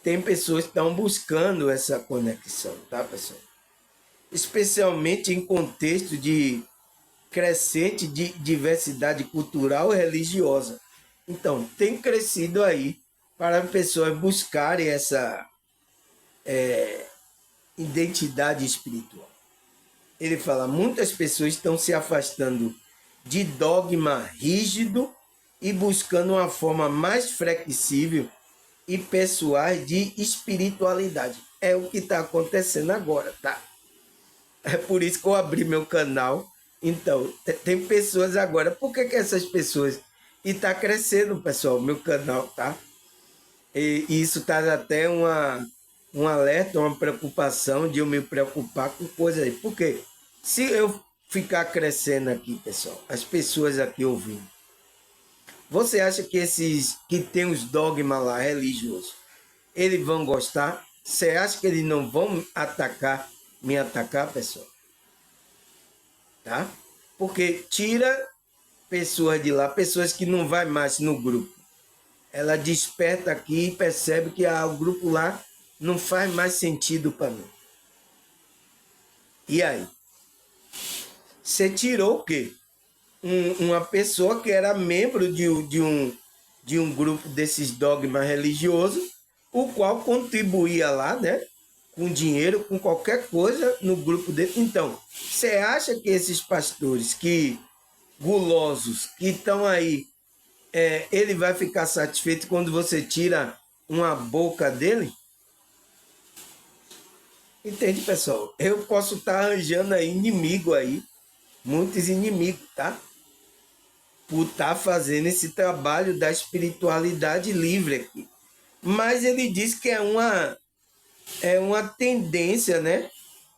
tem pessoas que estão buscando essa conexão, tá, pessoal? Especialmente em contexto de crescente de diversidade cultural e religiosa. Então, tem crescido aí para pessoas buscarem essa identidade espiritual. Ele fala, muitas pessoas estão se afastando de dogma rígido e buscando uma forma mais flexível e pessoal de espiritualidade. É o que está acontecendo agora, tá? É por isso que eu abri meu canal. Então, tem pessoas agora. Por que essas pessoas? E está crescendo, pessoal, meu canal, tá? E isso está até um alerta, uma preocupação de eu me preocupar com coisas aí. Por quê? Se eu ficar crescendo aqui, pessoal, as pessoas aqui ouvindo, você acha que esses que tem os dogmas lá religiosos, eles vão gostar? Você acha que eles não vão me atacar, pessoal? Tá? Porque tira pessoas de lá, pessoas que não vai mais no grupo. Ela desperta aqui e percebe que o grupo lá não faz mais sentido para mim. E aí? Você tirou o quê? Uma pessoa que era membro de um grupo desses dogmas religiosos, o qual contribuía lá, né? Com dinheiro, com qualquer coisa no grupo dele. Então, você acha que esses pastores que gulosos, que estão aí, ele vai ficar satisfeito quando você tira uma boca dele? Entende, pessoal? Eu posso estar arranjando aí inimigo aí, muitos inimigos, tá? Por estar fazendo esse trabalho da espiritualidade livre aqui. Mas ele diz que é uma tendência, né?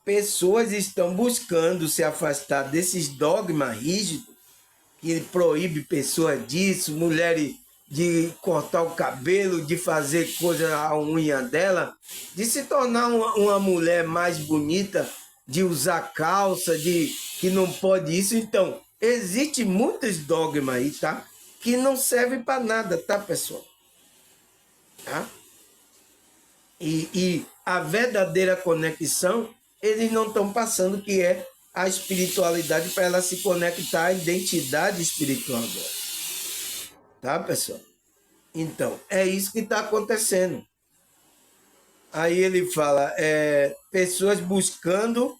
Pessoas estão buscando se afastar desses dogmas rígidos que proíbe pessoas disso, mulheres de cortar o cabelo, de fazer coisa à unha dela, de se tornar uma mulher mais bonita, de usar calça, de que não pode isso. Então, existe muitos dogmas aí, tá? Que não servem para nada, tá, pessoal? Tá? E a verdadeira conexão, eles não estão passando, que é a espiritualidade, para ela se conectar à identidade espiritual dela. Tá, pessoal? Então, é isso que está acontecendo. Aí ele fala, pessoas buscando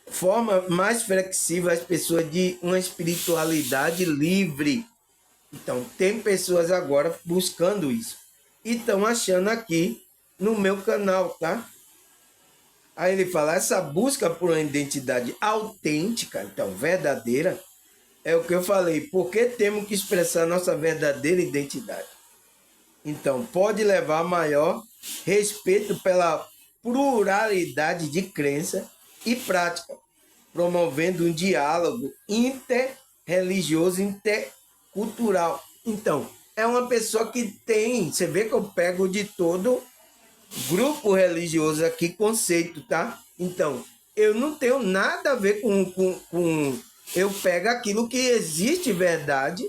forma mais flexível, as pessoas de uma espiritualidade livre. Então, tem pessoas agora buscando isso. E estão achando aqui no meu canal, tá? Aí ele fala, essa busca por uma identidade autêntica, então verdadeira, é o que eu falei, porque temos que expressar nossa verdadeira identidade. Então, pode levar a maior respeito pela pluralidade de crença e prática, promovendo um diálogo interreligioso, intercultural. Então, é uma pessoa que tem, você vê que eu pego de todo grupo religioso aqui, conceito, tá? Então, eu não tenho nada a ver com eu pego aquilo que existe verdade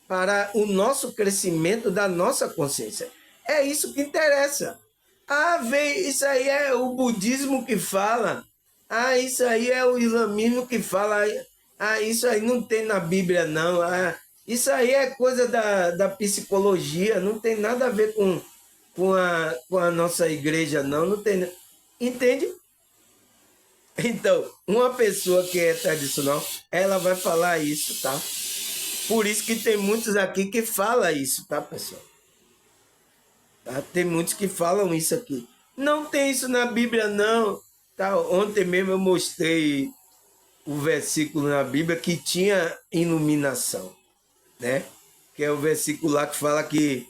para o nosso crescimento da nossa consciência. É isso que interessa. Isso aí é o budismo que fala. Isso aí é o islamismo que fala. Isso aí não tem na Bíblia, não. Isso aí é coisa da psicologia, não tem nada a ver com a nossa igreja, não. Não tem. Entende? Então, uma pessoa que é tradicional, ela vai falar isso, tá? Por isso que tem muitos aqui que falam isso, tá, pessoal? Tá? Tem muitos que falam isso aqui. Não tem isso na Bíblia, não. Tá? Ontem mesmo eu mostrei o versículo na Bíblia que tinha iluminação, né? Que é o versículo lá que fala que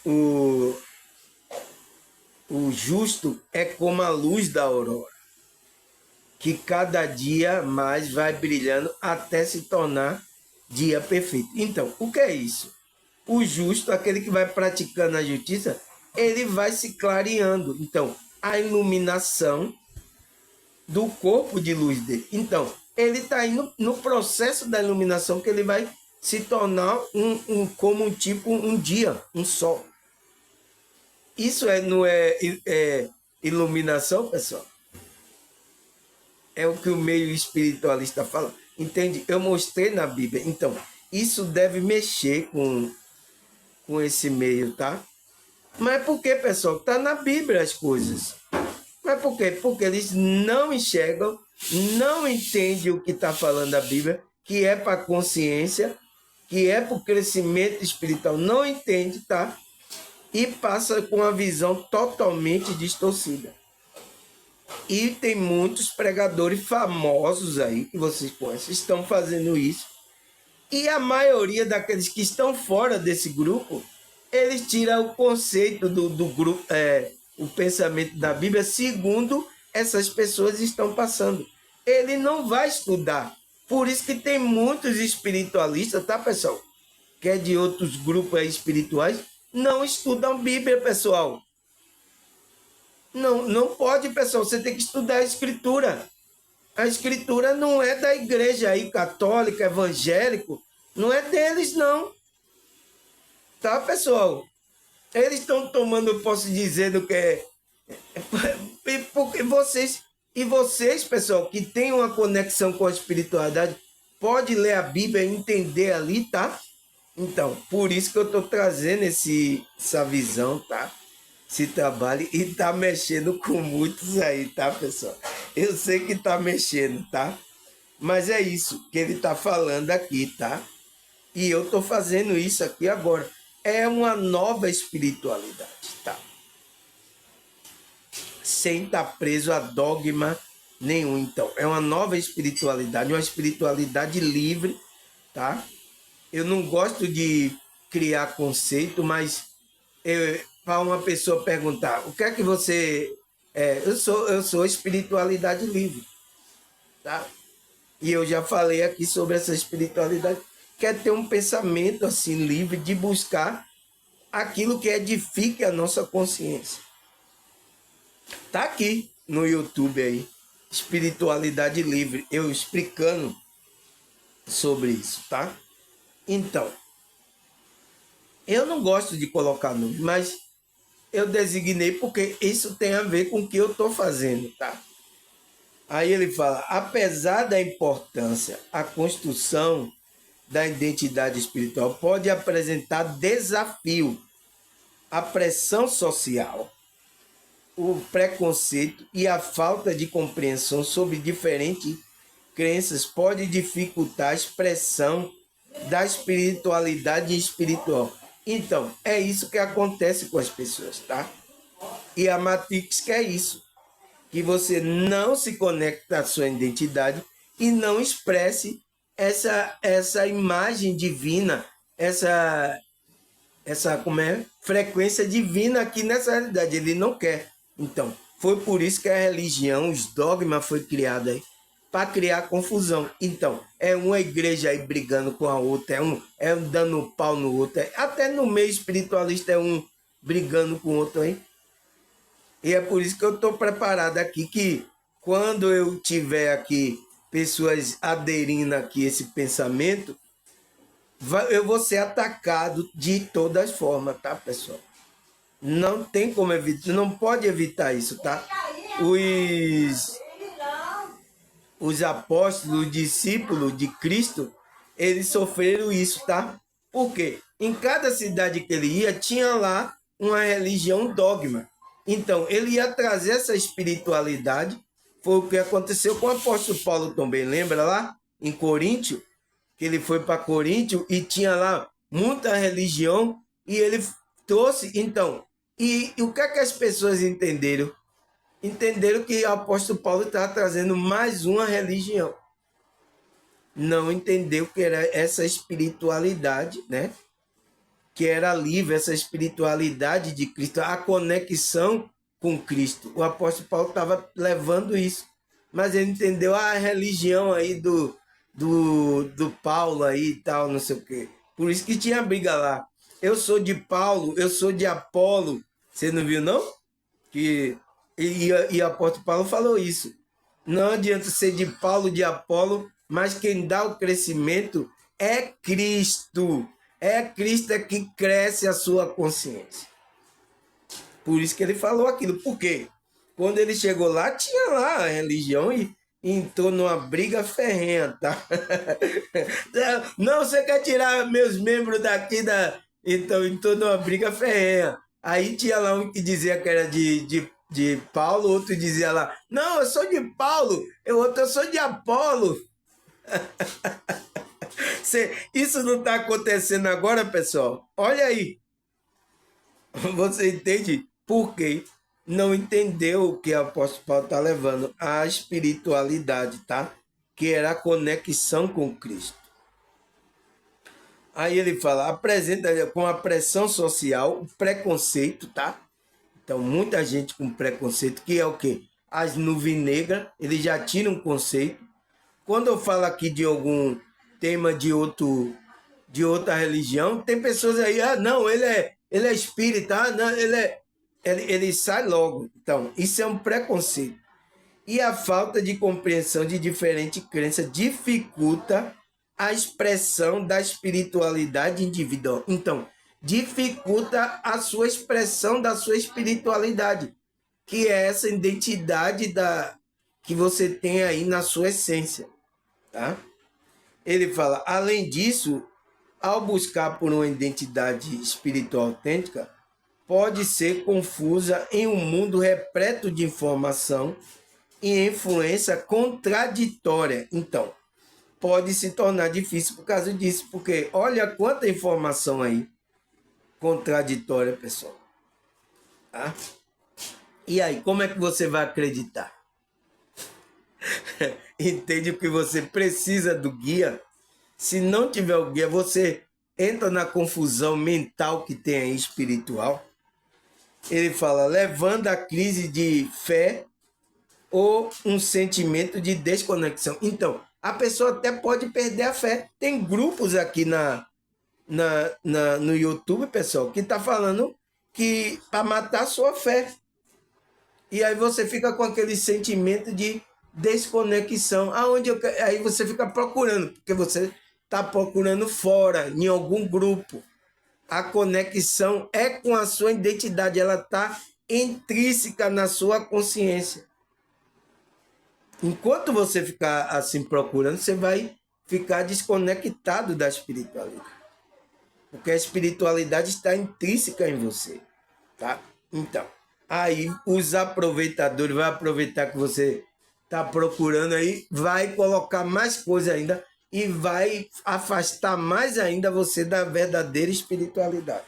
o justo é como a luz da aurora, que cada dia mais vai brilhando até se tornar dia perfeito. Então, o que é isso? O justo, aquele que vai praticando a justiça, ele vai se clareando. Então, a iluminação do corpo de luz dele. Então, ele está indo no processo da iluminação, que ele vai se tornar como um dia, um sol. Isso não é iluminação, pessoal? É o que o meio espiritualista fala. Entende? Eu mostrei na Bíblia. Então, isso deve mexer com esse meio, tá? Mas por que, pessoal? Está na Bíblia as coisas. Mas por quê? Porque eles não enxergam, não entendem o que está falando a Bíblia, que é para a consciência, que é para o crescimento espiritual. Não entende, tá? E passa com a visão totalmente distorcida. E tem muitos pregadores famosos aí, que vocês conhecem, estão fazendo isso. E a maioria daqueles que estão fora desse grupo, eles tiram o conceito do grupo, o pensamento da Bíblia, segundo essas pessoas estão passando. Ele não vai estudar. Por isso que tem muitos espiritualistas, tá, pessoal? Que é de outros grupos espirituais, não estudam Bíblia, pessoal. Não pode, pessoal. Você tem que estudar a Escritura. A Escritura não é da igreja aí, católica, evangélico. Não é deles, não. Tá, pessoal? Eles estão tomando, eu posso dizer, do que é. Porque vocês, pessoal, que têm uma conexão com a espiritualidade, pode ler a Bíblia e entender ali, tá? Então, por isso que eu estou trazendo essa visão, tá? Esse trabalho e tá mexendo com muitos aí, tá, pessoal? Eu sei que tá mexendo, tá? Mas é isso que ele tá falando aqui, tá? E eu tô fazendo isso aqui agora. É uma nova espiritualidade, tá? Sem estar preso a dogma nenhum. Então, é uma nova espiritualidade, uma espiritualidade livre, tá? Eu não gosto de criar conceito, mas para uma pessoa perguntar, o que é que você é? Eu sou espiritualidade livre, tá? E eu já falei aqui sobre essa espiritualidade. Quer ter um pensamento assim livre de buscar aquilo que edifique a nossa consciência. Tá aqui no YouTube aí, espiritualidade livre, eu explicando sobre isso, tá? Então, eu não gosto de colocar nome, mas eu designei porque isso tem a ver com o que eu estou fazendo, tá? Aí ele fala, apesar da importância, a construção da identidade espiritual pode apresentar desafio, a pressão social, o preconceito e a falta de compreensão sobre diferentes crenças pode dificultar a expressão da espiritualidade espiritual. Então, é isso que acontece com as pessoas, tá? E a Matrix quer isso, que você não se conecte à sua identidade e não expresse essa imagem divina, essa frequência divina aqui nessa realidade. Ele não quer. Então, foi por isso que a religião, os dogmas foi criada aí, para criar confusão. Então, é uma igreja aí brigando com a outra, é um dando pau no outro, até no meio espiritualista é um brigando com o outro aí. E é por isso que eu estou preparado aqui, que quando eu tiver aqui pessoas aderindo aqui a esse pensamento, eu vou ser atacado de todas as formas, tá, pessoal? Não tem como evitar, não pode evitar isso, tá? Os apóstolos, os discípulos de Cristo, eles sofreram isso, tá? Por quê? Em cada cidade que ele ia, tinha lá uma religião dogma. Então, ele ia trazer essa espiritualidade. Foi o que aconteceu com o apóstolo Paulo também. Lembra lá? Em Coríntio, que ele foi para Coríntio e tinha lá muita religião e ele trouxe. Então, e o que é que as pessoas entenderam? Entenderam que o apóstolo Paulo estava trazendo mais uma religião. Não entendeu que era essa espiritualidade, né? Que era livre, essa espiritualidade de Cristo, a conexão com Cristo. O apóstolo Paulo estava levando isso. Mas ele entendeu a religião aí do Paulo aí e tal, não sei o quê. Por isso que tinha briga lá. Eu sou de Paulo, eu sou de Apolo. Você não viu, não? E o apóstolo Paulo falou isso. Não adianta ser de Paulo, de Apolo, mas quem dá o crescimento é Cristo. É Cristo que cresce a sua consciência. Por isso que ele falou aquilo. Por quê? Quando ele chegou lá, tinha lá a religião e entrou numa briga ferrenha, tá? Não, você quer tirar meus membros daqui da. Então, entrou numa briga ferrenha. Aí tinha lá um que dizia que era de Paulo, outro dizia lá, não, eu sou de Paulo, outro eu sou de Apolo. Isso não está acontecendo agora, pessoal? Olha aí. Você entende por quê? Não entendeu o que o apóstolo Paulo está levando? A espiritualidade, tá? Que era a conexão com Cristo. Aí ele fala, apresenta com a pressão social, o preconceito, tá? Então, muita gente com preconceito, que é o quê? As nuvens negras, ele já tira um conceito. Quando eu falo aqui de algum tema de outra religião, tem pessoas aí, não, ele é espírita, não, ele sai logo. Então, isso é um preconceito. E a falta de compreensão de diferente crença dificulta a expressão da espiritualidade individual. Então, dificulta a sua expressão da sua espiritualidade, que é essa identidade que você tem aí na sua essência, tá? Ele fala, além disso, ao buscar por uma identidade espiritual autêntica, pode ser confusa em um mundo repleto de informação e influência contraditória. Então, pode se tornar difícil por causa disso, porque olha quanta informação aí contraditória, pessoal. Tá? E aí, como é que você vai acreditar? Entende que você precisa do guia? Se não tiver o guia, você entra na confusão mental que tem aí espiritual. Ele fala, levando a crise de fé ou um sentimento de desconexão. Então, a pessoa até pode perder a fé. Tem grupos aqui no YouTube, pessoal, que está falando que para matar a sua fé. E aí você fica com aquele sentimento de desconexão. Aí você fica procurando, porque você está procurando fora, em algum grupo. A conexão é com a sua identidade, ela está intrínseca na sua consciência. Enquanto você ficar assim procurando, você vai ficar desconectado da espiritualidade. Porque a espiritualidade está intrínseca em você, tá? Então, aí os aproveitadores vão aproveitar que você está procurando aí, vai colocar mais coisa ainda e vai afastar mais ainda você da verdadeira espiritualidade.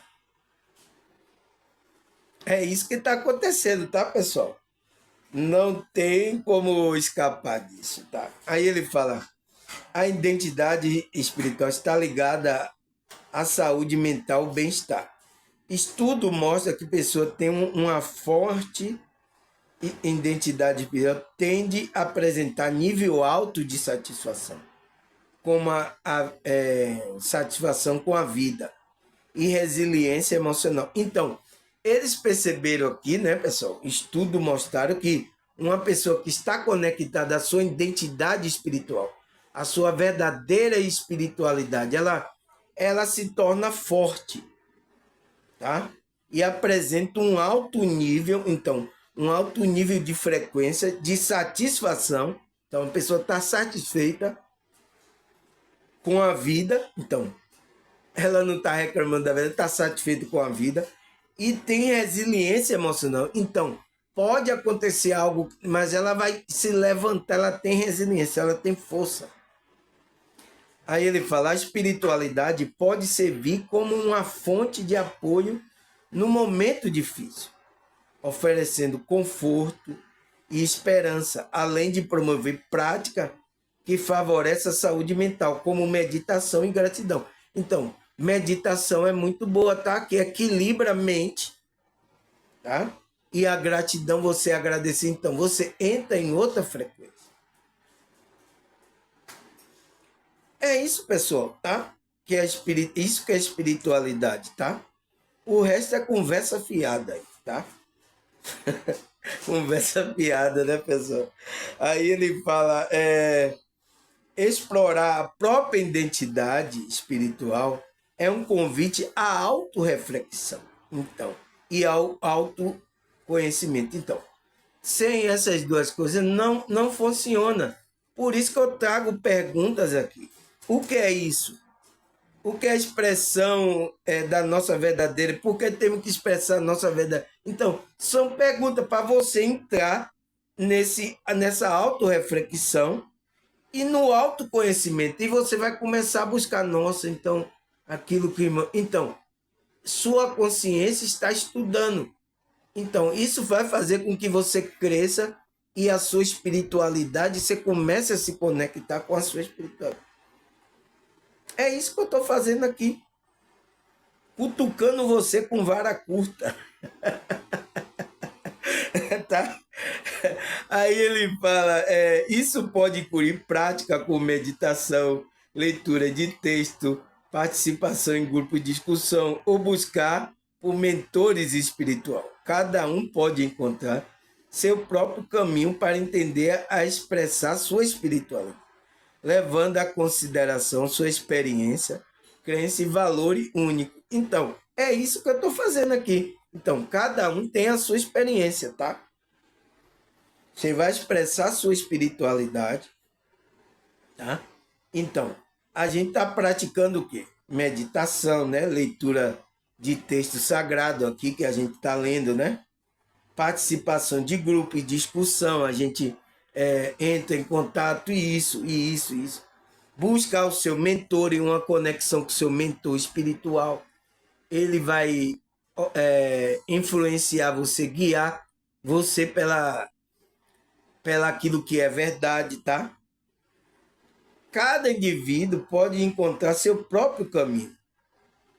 É isso que está acontecendo, tá, pessoal? Não tem como escapar disso, tá? Aí ele fala, a identidade espiritual está ligada à saúde mental, ao bem-estar. Estudo mostra que a pessoa tem uma forte identidade espiritual, tende a apresentar nível alto de satisfação, como satisfação com a vida e resiliência emocional. Então, eles perceberam aqui, né, pessoal? Estudos mostraram que uma pessoa que está conectada à sua identidade espiritual, à sua verdadeira espiritualidade, ela se torna forte, tá? E apresenta um alto nível, então, um alto nível de frequência, de satisfação. Então, a pessoa está satisfeita com a vida, então, ela não está reclamando da vida, está satisfeita com a vida e tem resiliência emocional. Então, pode acontecer algo, mas ela vai se levantar, ela tem resiliência, ela tem força. Aí ele fala, a espiritualidade pode servir como uma fonte de apoio no momento difícil, oferecendo conforto e esperança, além de promover prática que favorece a saúde mental, como meditação e gratidão. Então, meditação é muito boa, tá? Que equilibra a mente, tá? E a gratidão, você agradecer, então você entra em outra frequência. É isso, pessoal, tá? Isso que é espiritualidade, tá? O resto é conversa fiada aí, tá? Conversa fiada, né, pessoal? Aí ele fala, explorar a própria identidade espiritual é um convite à autorreflexão. Então, e ao autoconhecimento. Então, sem essas duas coisas não funciona. Por isso que eu trago perguntas aqui. O que é isso? O que é a expressão da nossa verdadeira? Por que temos que expressar a nossa verdade? Então, são perguntas para você entrar nessa autorreflexão e no autoconhecimento. E você vai começar a buscar, nossa, então, aquilo que... Então, sua consciência está estudando. Então, isso vai fazer com que você cresça e a sua espiritualidade, você comece a se conectar com a sua espiritualidade. É isso que eu estou fazendo aqui. Cutucando você com vara curta. Tá? Aí ele fala, isso pode incluir prática com meditação, leitura de texto, participação em grupo de discussão ou buscar por mentores espirituais. Cada um pode encontrar seu próprio caminho para entender a expressar sua espiritualidade, levando à consideração sua experiência, crença e valor único. Então, é isso que eu estou fazendo aqui. Então, cada um tem a sua experiência, tá? Você vai expressar sua espiritualidade, tá? Então, a gente está praticando o quê? Meditação, né? Leitura de texto sagrado aqui que a gente está lendo, né? Participação de grupo e discussão, a gente entra em contato, isso. Buscar o seu mentor e uma conexão com o seu mentor espiritual. Ele vai influenciar você, guiar você pela aquilo que é verdade, tá? Cada indivíduo pode encontrar seu próprio caminho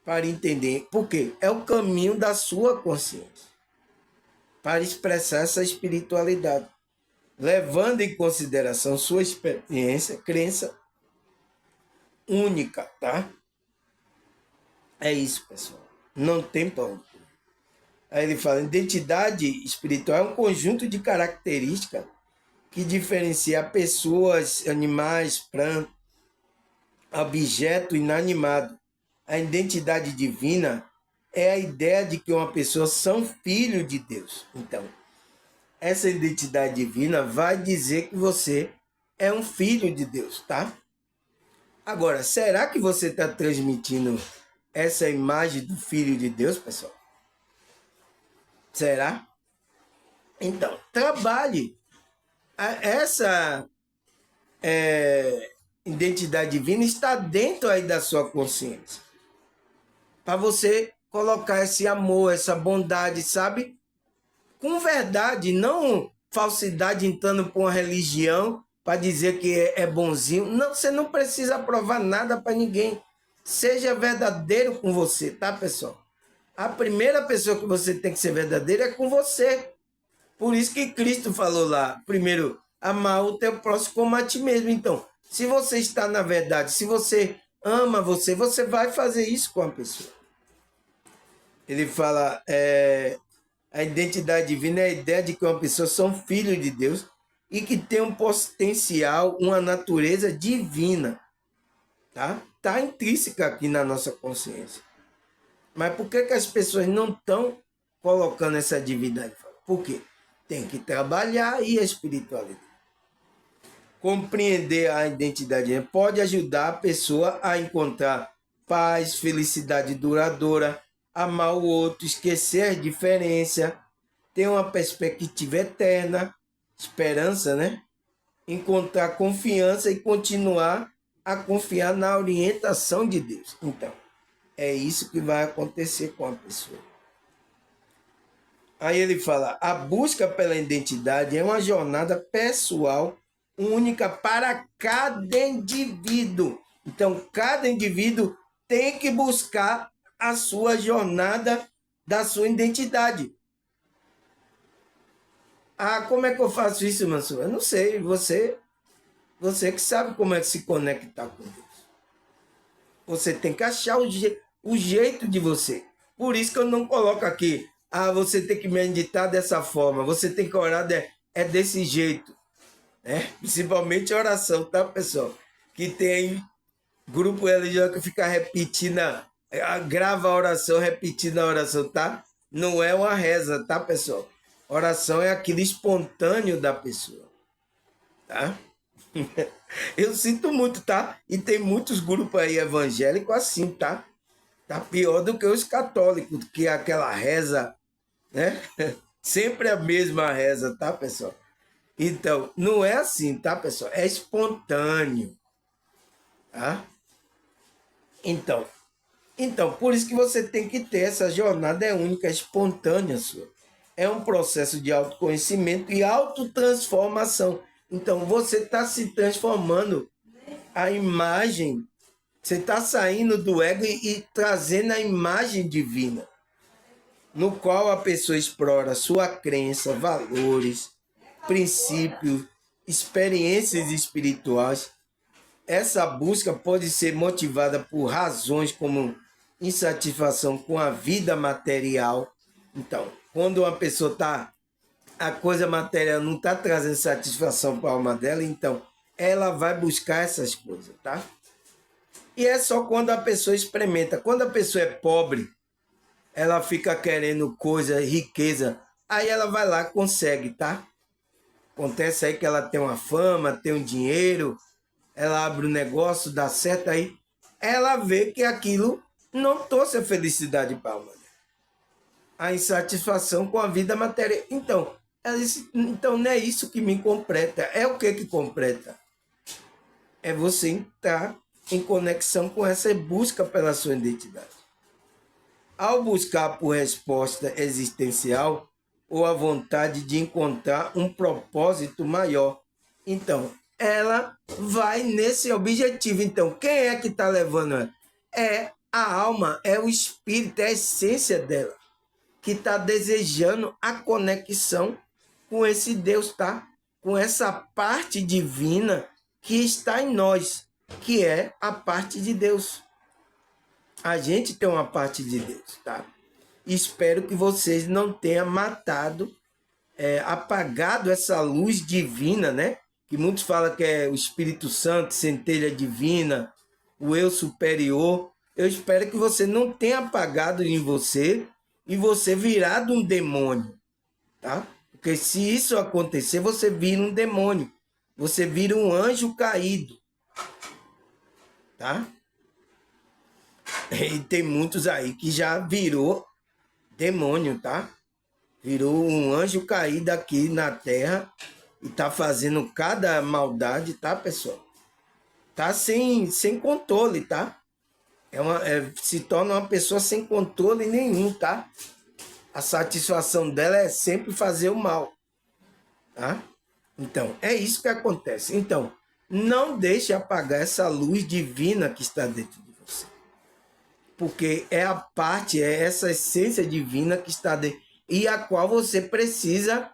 para entender. Por quê? É o caminho da sua consciência para expressar essa espiritualidade, levando em consideração sua experiência, crença única, tá? É isso, pessoal. Não tem pão. Aí ele fala, identidade espiritual é um conjunto de características que diferencia pessoas, animais, plantas, objeto inanimado. A identidade divina é a ideia de que uma pessoa são filho de Deus. Então, essa identidade divina vai dizer que você é um filho de Deus, tá? Agora, será que você está transmitindo essa imagem do filho de Deus, pessoal? Será? Então, trabalhe. Essa identidade divina está dentro aí da sua consciência. Para você colocar esse amor, essa bondade, sabe? Com verdade, não falsidade entrando para uma religião para dizer que é bonzinho. Não, você não precisa provar nada para ninguém. Seja verdadeiro com você, tá, pessoal? A primeira pessoa que você tem que ser verdadeiro é com você. Por isso que Cristo falou lá, primeiro, amar o teu próximo como a ti mesmo. Então, se você está na verdade, se você ama você, você vai fazer isso com a pessoa. Ele fala, a identidade divina é a ideia de que uma pessoa são filhos de Deus e que tem um potencial, uma natureza divina. Tá? Tá intrínseca aqui na nossa consciência. Mas por que as pessoas não estão colocando essa divindade? Por quê? Tem que trabalhar aí a espiritualidade. Compreender a identidade pode ajudar a pessoa a encontrar paz, felicidade duradoura, amar o outro, esquecer a diferença, ter uma perspectiva eterna, esperança, né? Encontrar confiança e continuar a confiar na orientação de Deus. Então, é isso que vai acontecer com a pessoa. Aí ele fala, a busca pela identidade é uma jornada pessoal única para cada indivíduo. Então, cada indivíduo tem que buscar a sua jornada da sua identidade. Ah, como é que eu faço isso, Mansur? Eu não sei, você que sabe como é que se conectar com Deus. Você tem que achar o jeito de você. Por isso que eu não coloco aqui, você tem que meditar dessa forma, você tem que orar desse jeito. Principalmente a oração, tá, pessoal? Que tem grupo religioso que fica repetindo, grava a oração, repetindo a oração, tá? Não é uma reza, tá, pessoal? Oração é aquilo espontâneo da pessoa, tá? Eu sinto muito, tá? E tem muitos grupos aí evangélicos assim, tá? Tá pior do que os católicos, que é aquela reza, né? Sempre a mesma reza, tá, pessoal? Então, não é assim, tá, pessoal? É espontâneo, tá? Então, por isso que você tem que ter essa jornada é única, espontânea sua. É um processo de autoconhecimento e autotransformação. Então, você está se transformando a imagem, você está saindo do ego e trazendo a imagem divina, no qual a pessoa explora sua crença, valores, princípios, experiências espirituais. Essa busca pode ser motivada por razões como insatisfação com a vida material. Então, quando uma pessoa está, a coisa material não está trazendo satisfação para a alma dela, então ela vai buscar essas coisas, tá? E é só quando a pessoa experimenta. Quando a pessoa é pobre, ela fica querendo coisa, riqueza, aí ela vai lá e consegue, tá? Acontece aí que ela tem uma fama, tem um dinheiro, ela abre um negócio, dá certo aí, ela vê que aquilo não trouxe a felicidade para a alma dela. A insatisfação com a vida material. Então, ela disse, então não é isso que me completa. É o que completa? É você entrar em conexão com essa busca pela sua identidade. Ao buscar por resposta existencial ou a vontade de encontrar um propósito maior, então ela vai nesse objetivo. Então, quem é que está levando ela? É a alma, é o espírito, é a essência dela, que está desejando a conexão com esse Deus, tá? Com essa parte divina que está em nós, que é a parte de Deus. A gente tem uma parte de Deus, tá? Espero que vocês não tenham matado, apagado essa luz divina, né? Que muitos falam que é o Espírito Santo, centelha divina, o eu superior. Eu espero que você não tenha apagado em você e você virado um demônio, tá? Porque se isso acontecer, você vira um demônio. Você vira um anjo caído, tá? E tem muitos aí que já virou demônio, tá? Virou um anjo caído aqui na terra e tá fazendo cada maldade, tá, pessoal? Tá sem controle, tá? Se torna uma pessoa sem controle nenhum, tá? A satisfação dela é sempre fazer o mal, tá? Então, é isso que acontece. Então, não deixe apagar essa luz divina que está dentro de você. Porque é a parte, é essa essência divina que está dentro e a qual você precisa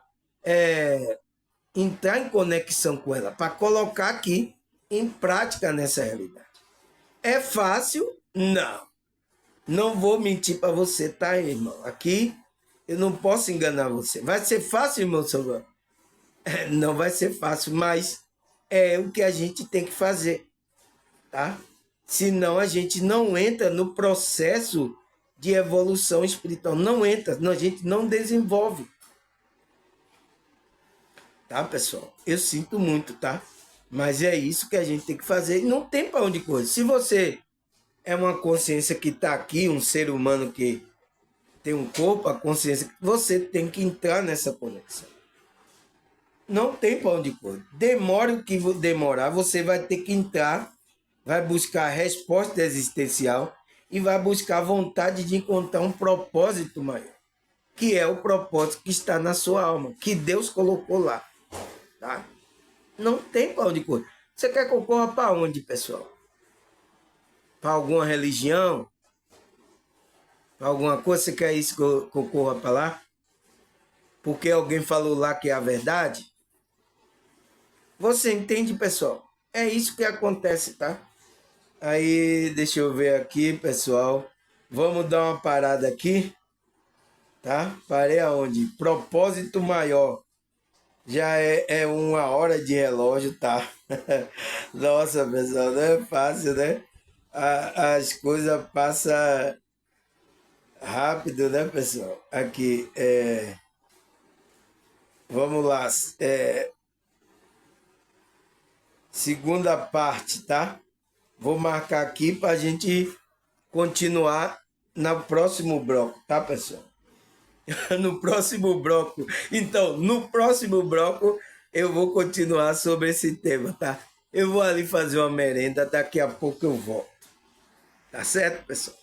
entrar em conexão com ela para colocar aqui em prática nessa realidade. É fácil? Não. Não vou mentir para você, tá, irmão? Aqui eu não posso enganar você. Vai ser fácil, irmão Salvador? Não vai ser fácil, mas é o que a gente tem que fazer, tá? Senão a gente não entra no processo de evolução espiritual. Não entra, a gente não desenvolve. Tá, pessoal? Eu sinto muito, tá? Mas é isso que a gente tem que fazer. Não tem para onde correr. Se você é uma consciência que está aqui, um ser humano que tem um corpo, a consciência, você tem que entrar nessa conexão. Não tem para onde correr. Demora o que demorar, você vai ter que entrar, vai buscar a resposta existencial e vai buscar a vontade de encontrar um propósito maior, que é o propósito que está na sua alma, que Deus colocou lá, tá? Não tem para onde correr. Você quer que eu corra para onde, pessoal? Para alguma religião? Para alguma coisa? Você quer isso que eu corra para lá? Porque alguém falou lá que é a verdade? Você entende, pessoal? É isso que acontece, tá? Aí, deixa eu ver aqui, pessoal. Vamos dar uma parada aqui, tá? Parei aonde? Propósito maior. Já é 1 hora de relógio, tá? Nossa, pessoal, não é fácil, né? As coisas passam Rápido, né, pessoal? Aqui, vamos lá. Segunda parte, tá? Vou marcar aqui para a gente continuar no próximo bloco, tá, pessoal? No próximo bloco. Então, no próximo bloco, eu vou continuar sobre esse tema, tá? Eu vou ali fazer uma merenda, daqui a pouco eu volto. Tá certo, pessoal?